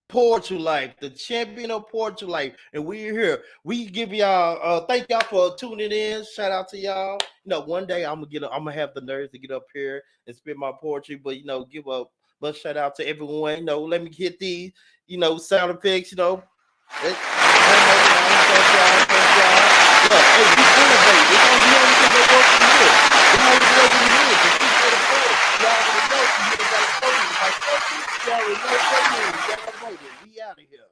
Poetry Life, the champion of Poetry Life, and we're here. We give y'all thank y'all for tuning in. Shout out to y'all. One day I'm gonna have the nerves to get up here and spit my poetry, but give a much shout out to everyone. Let me hit these, sound effects. Thank y'all. Look, hey, we innovate. It's gonna be everything that works from here. It's always working here. The people of the poet. You already know. You already got a story. You already know what it is. We out of here.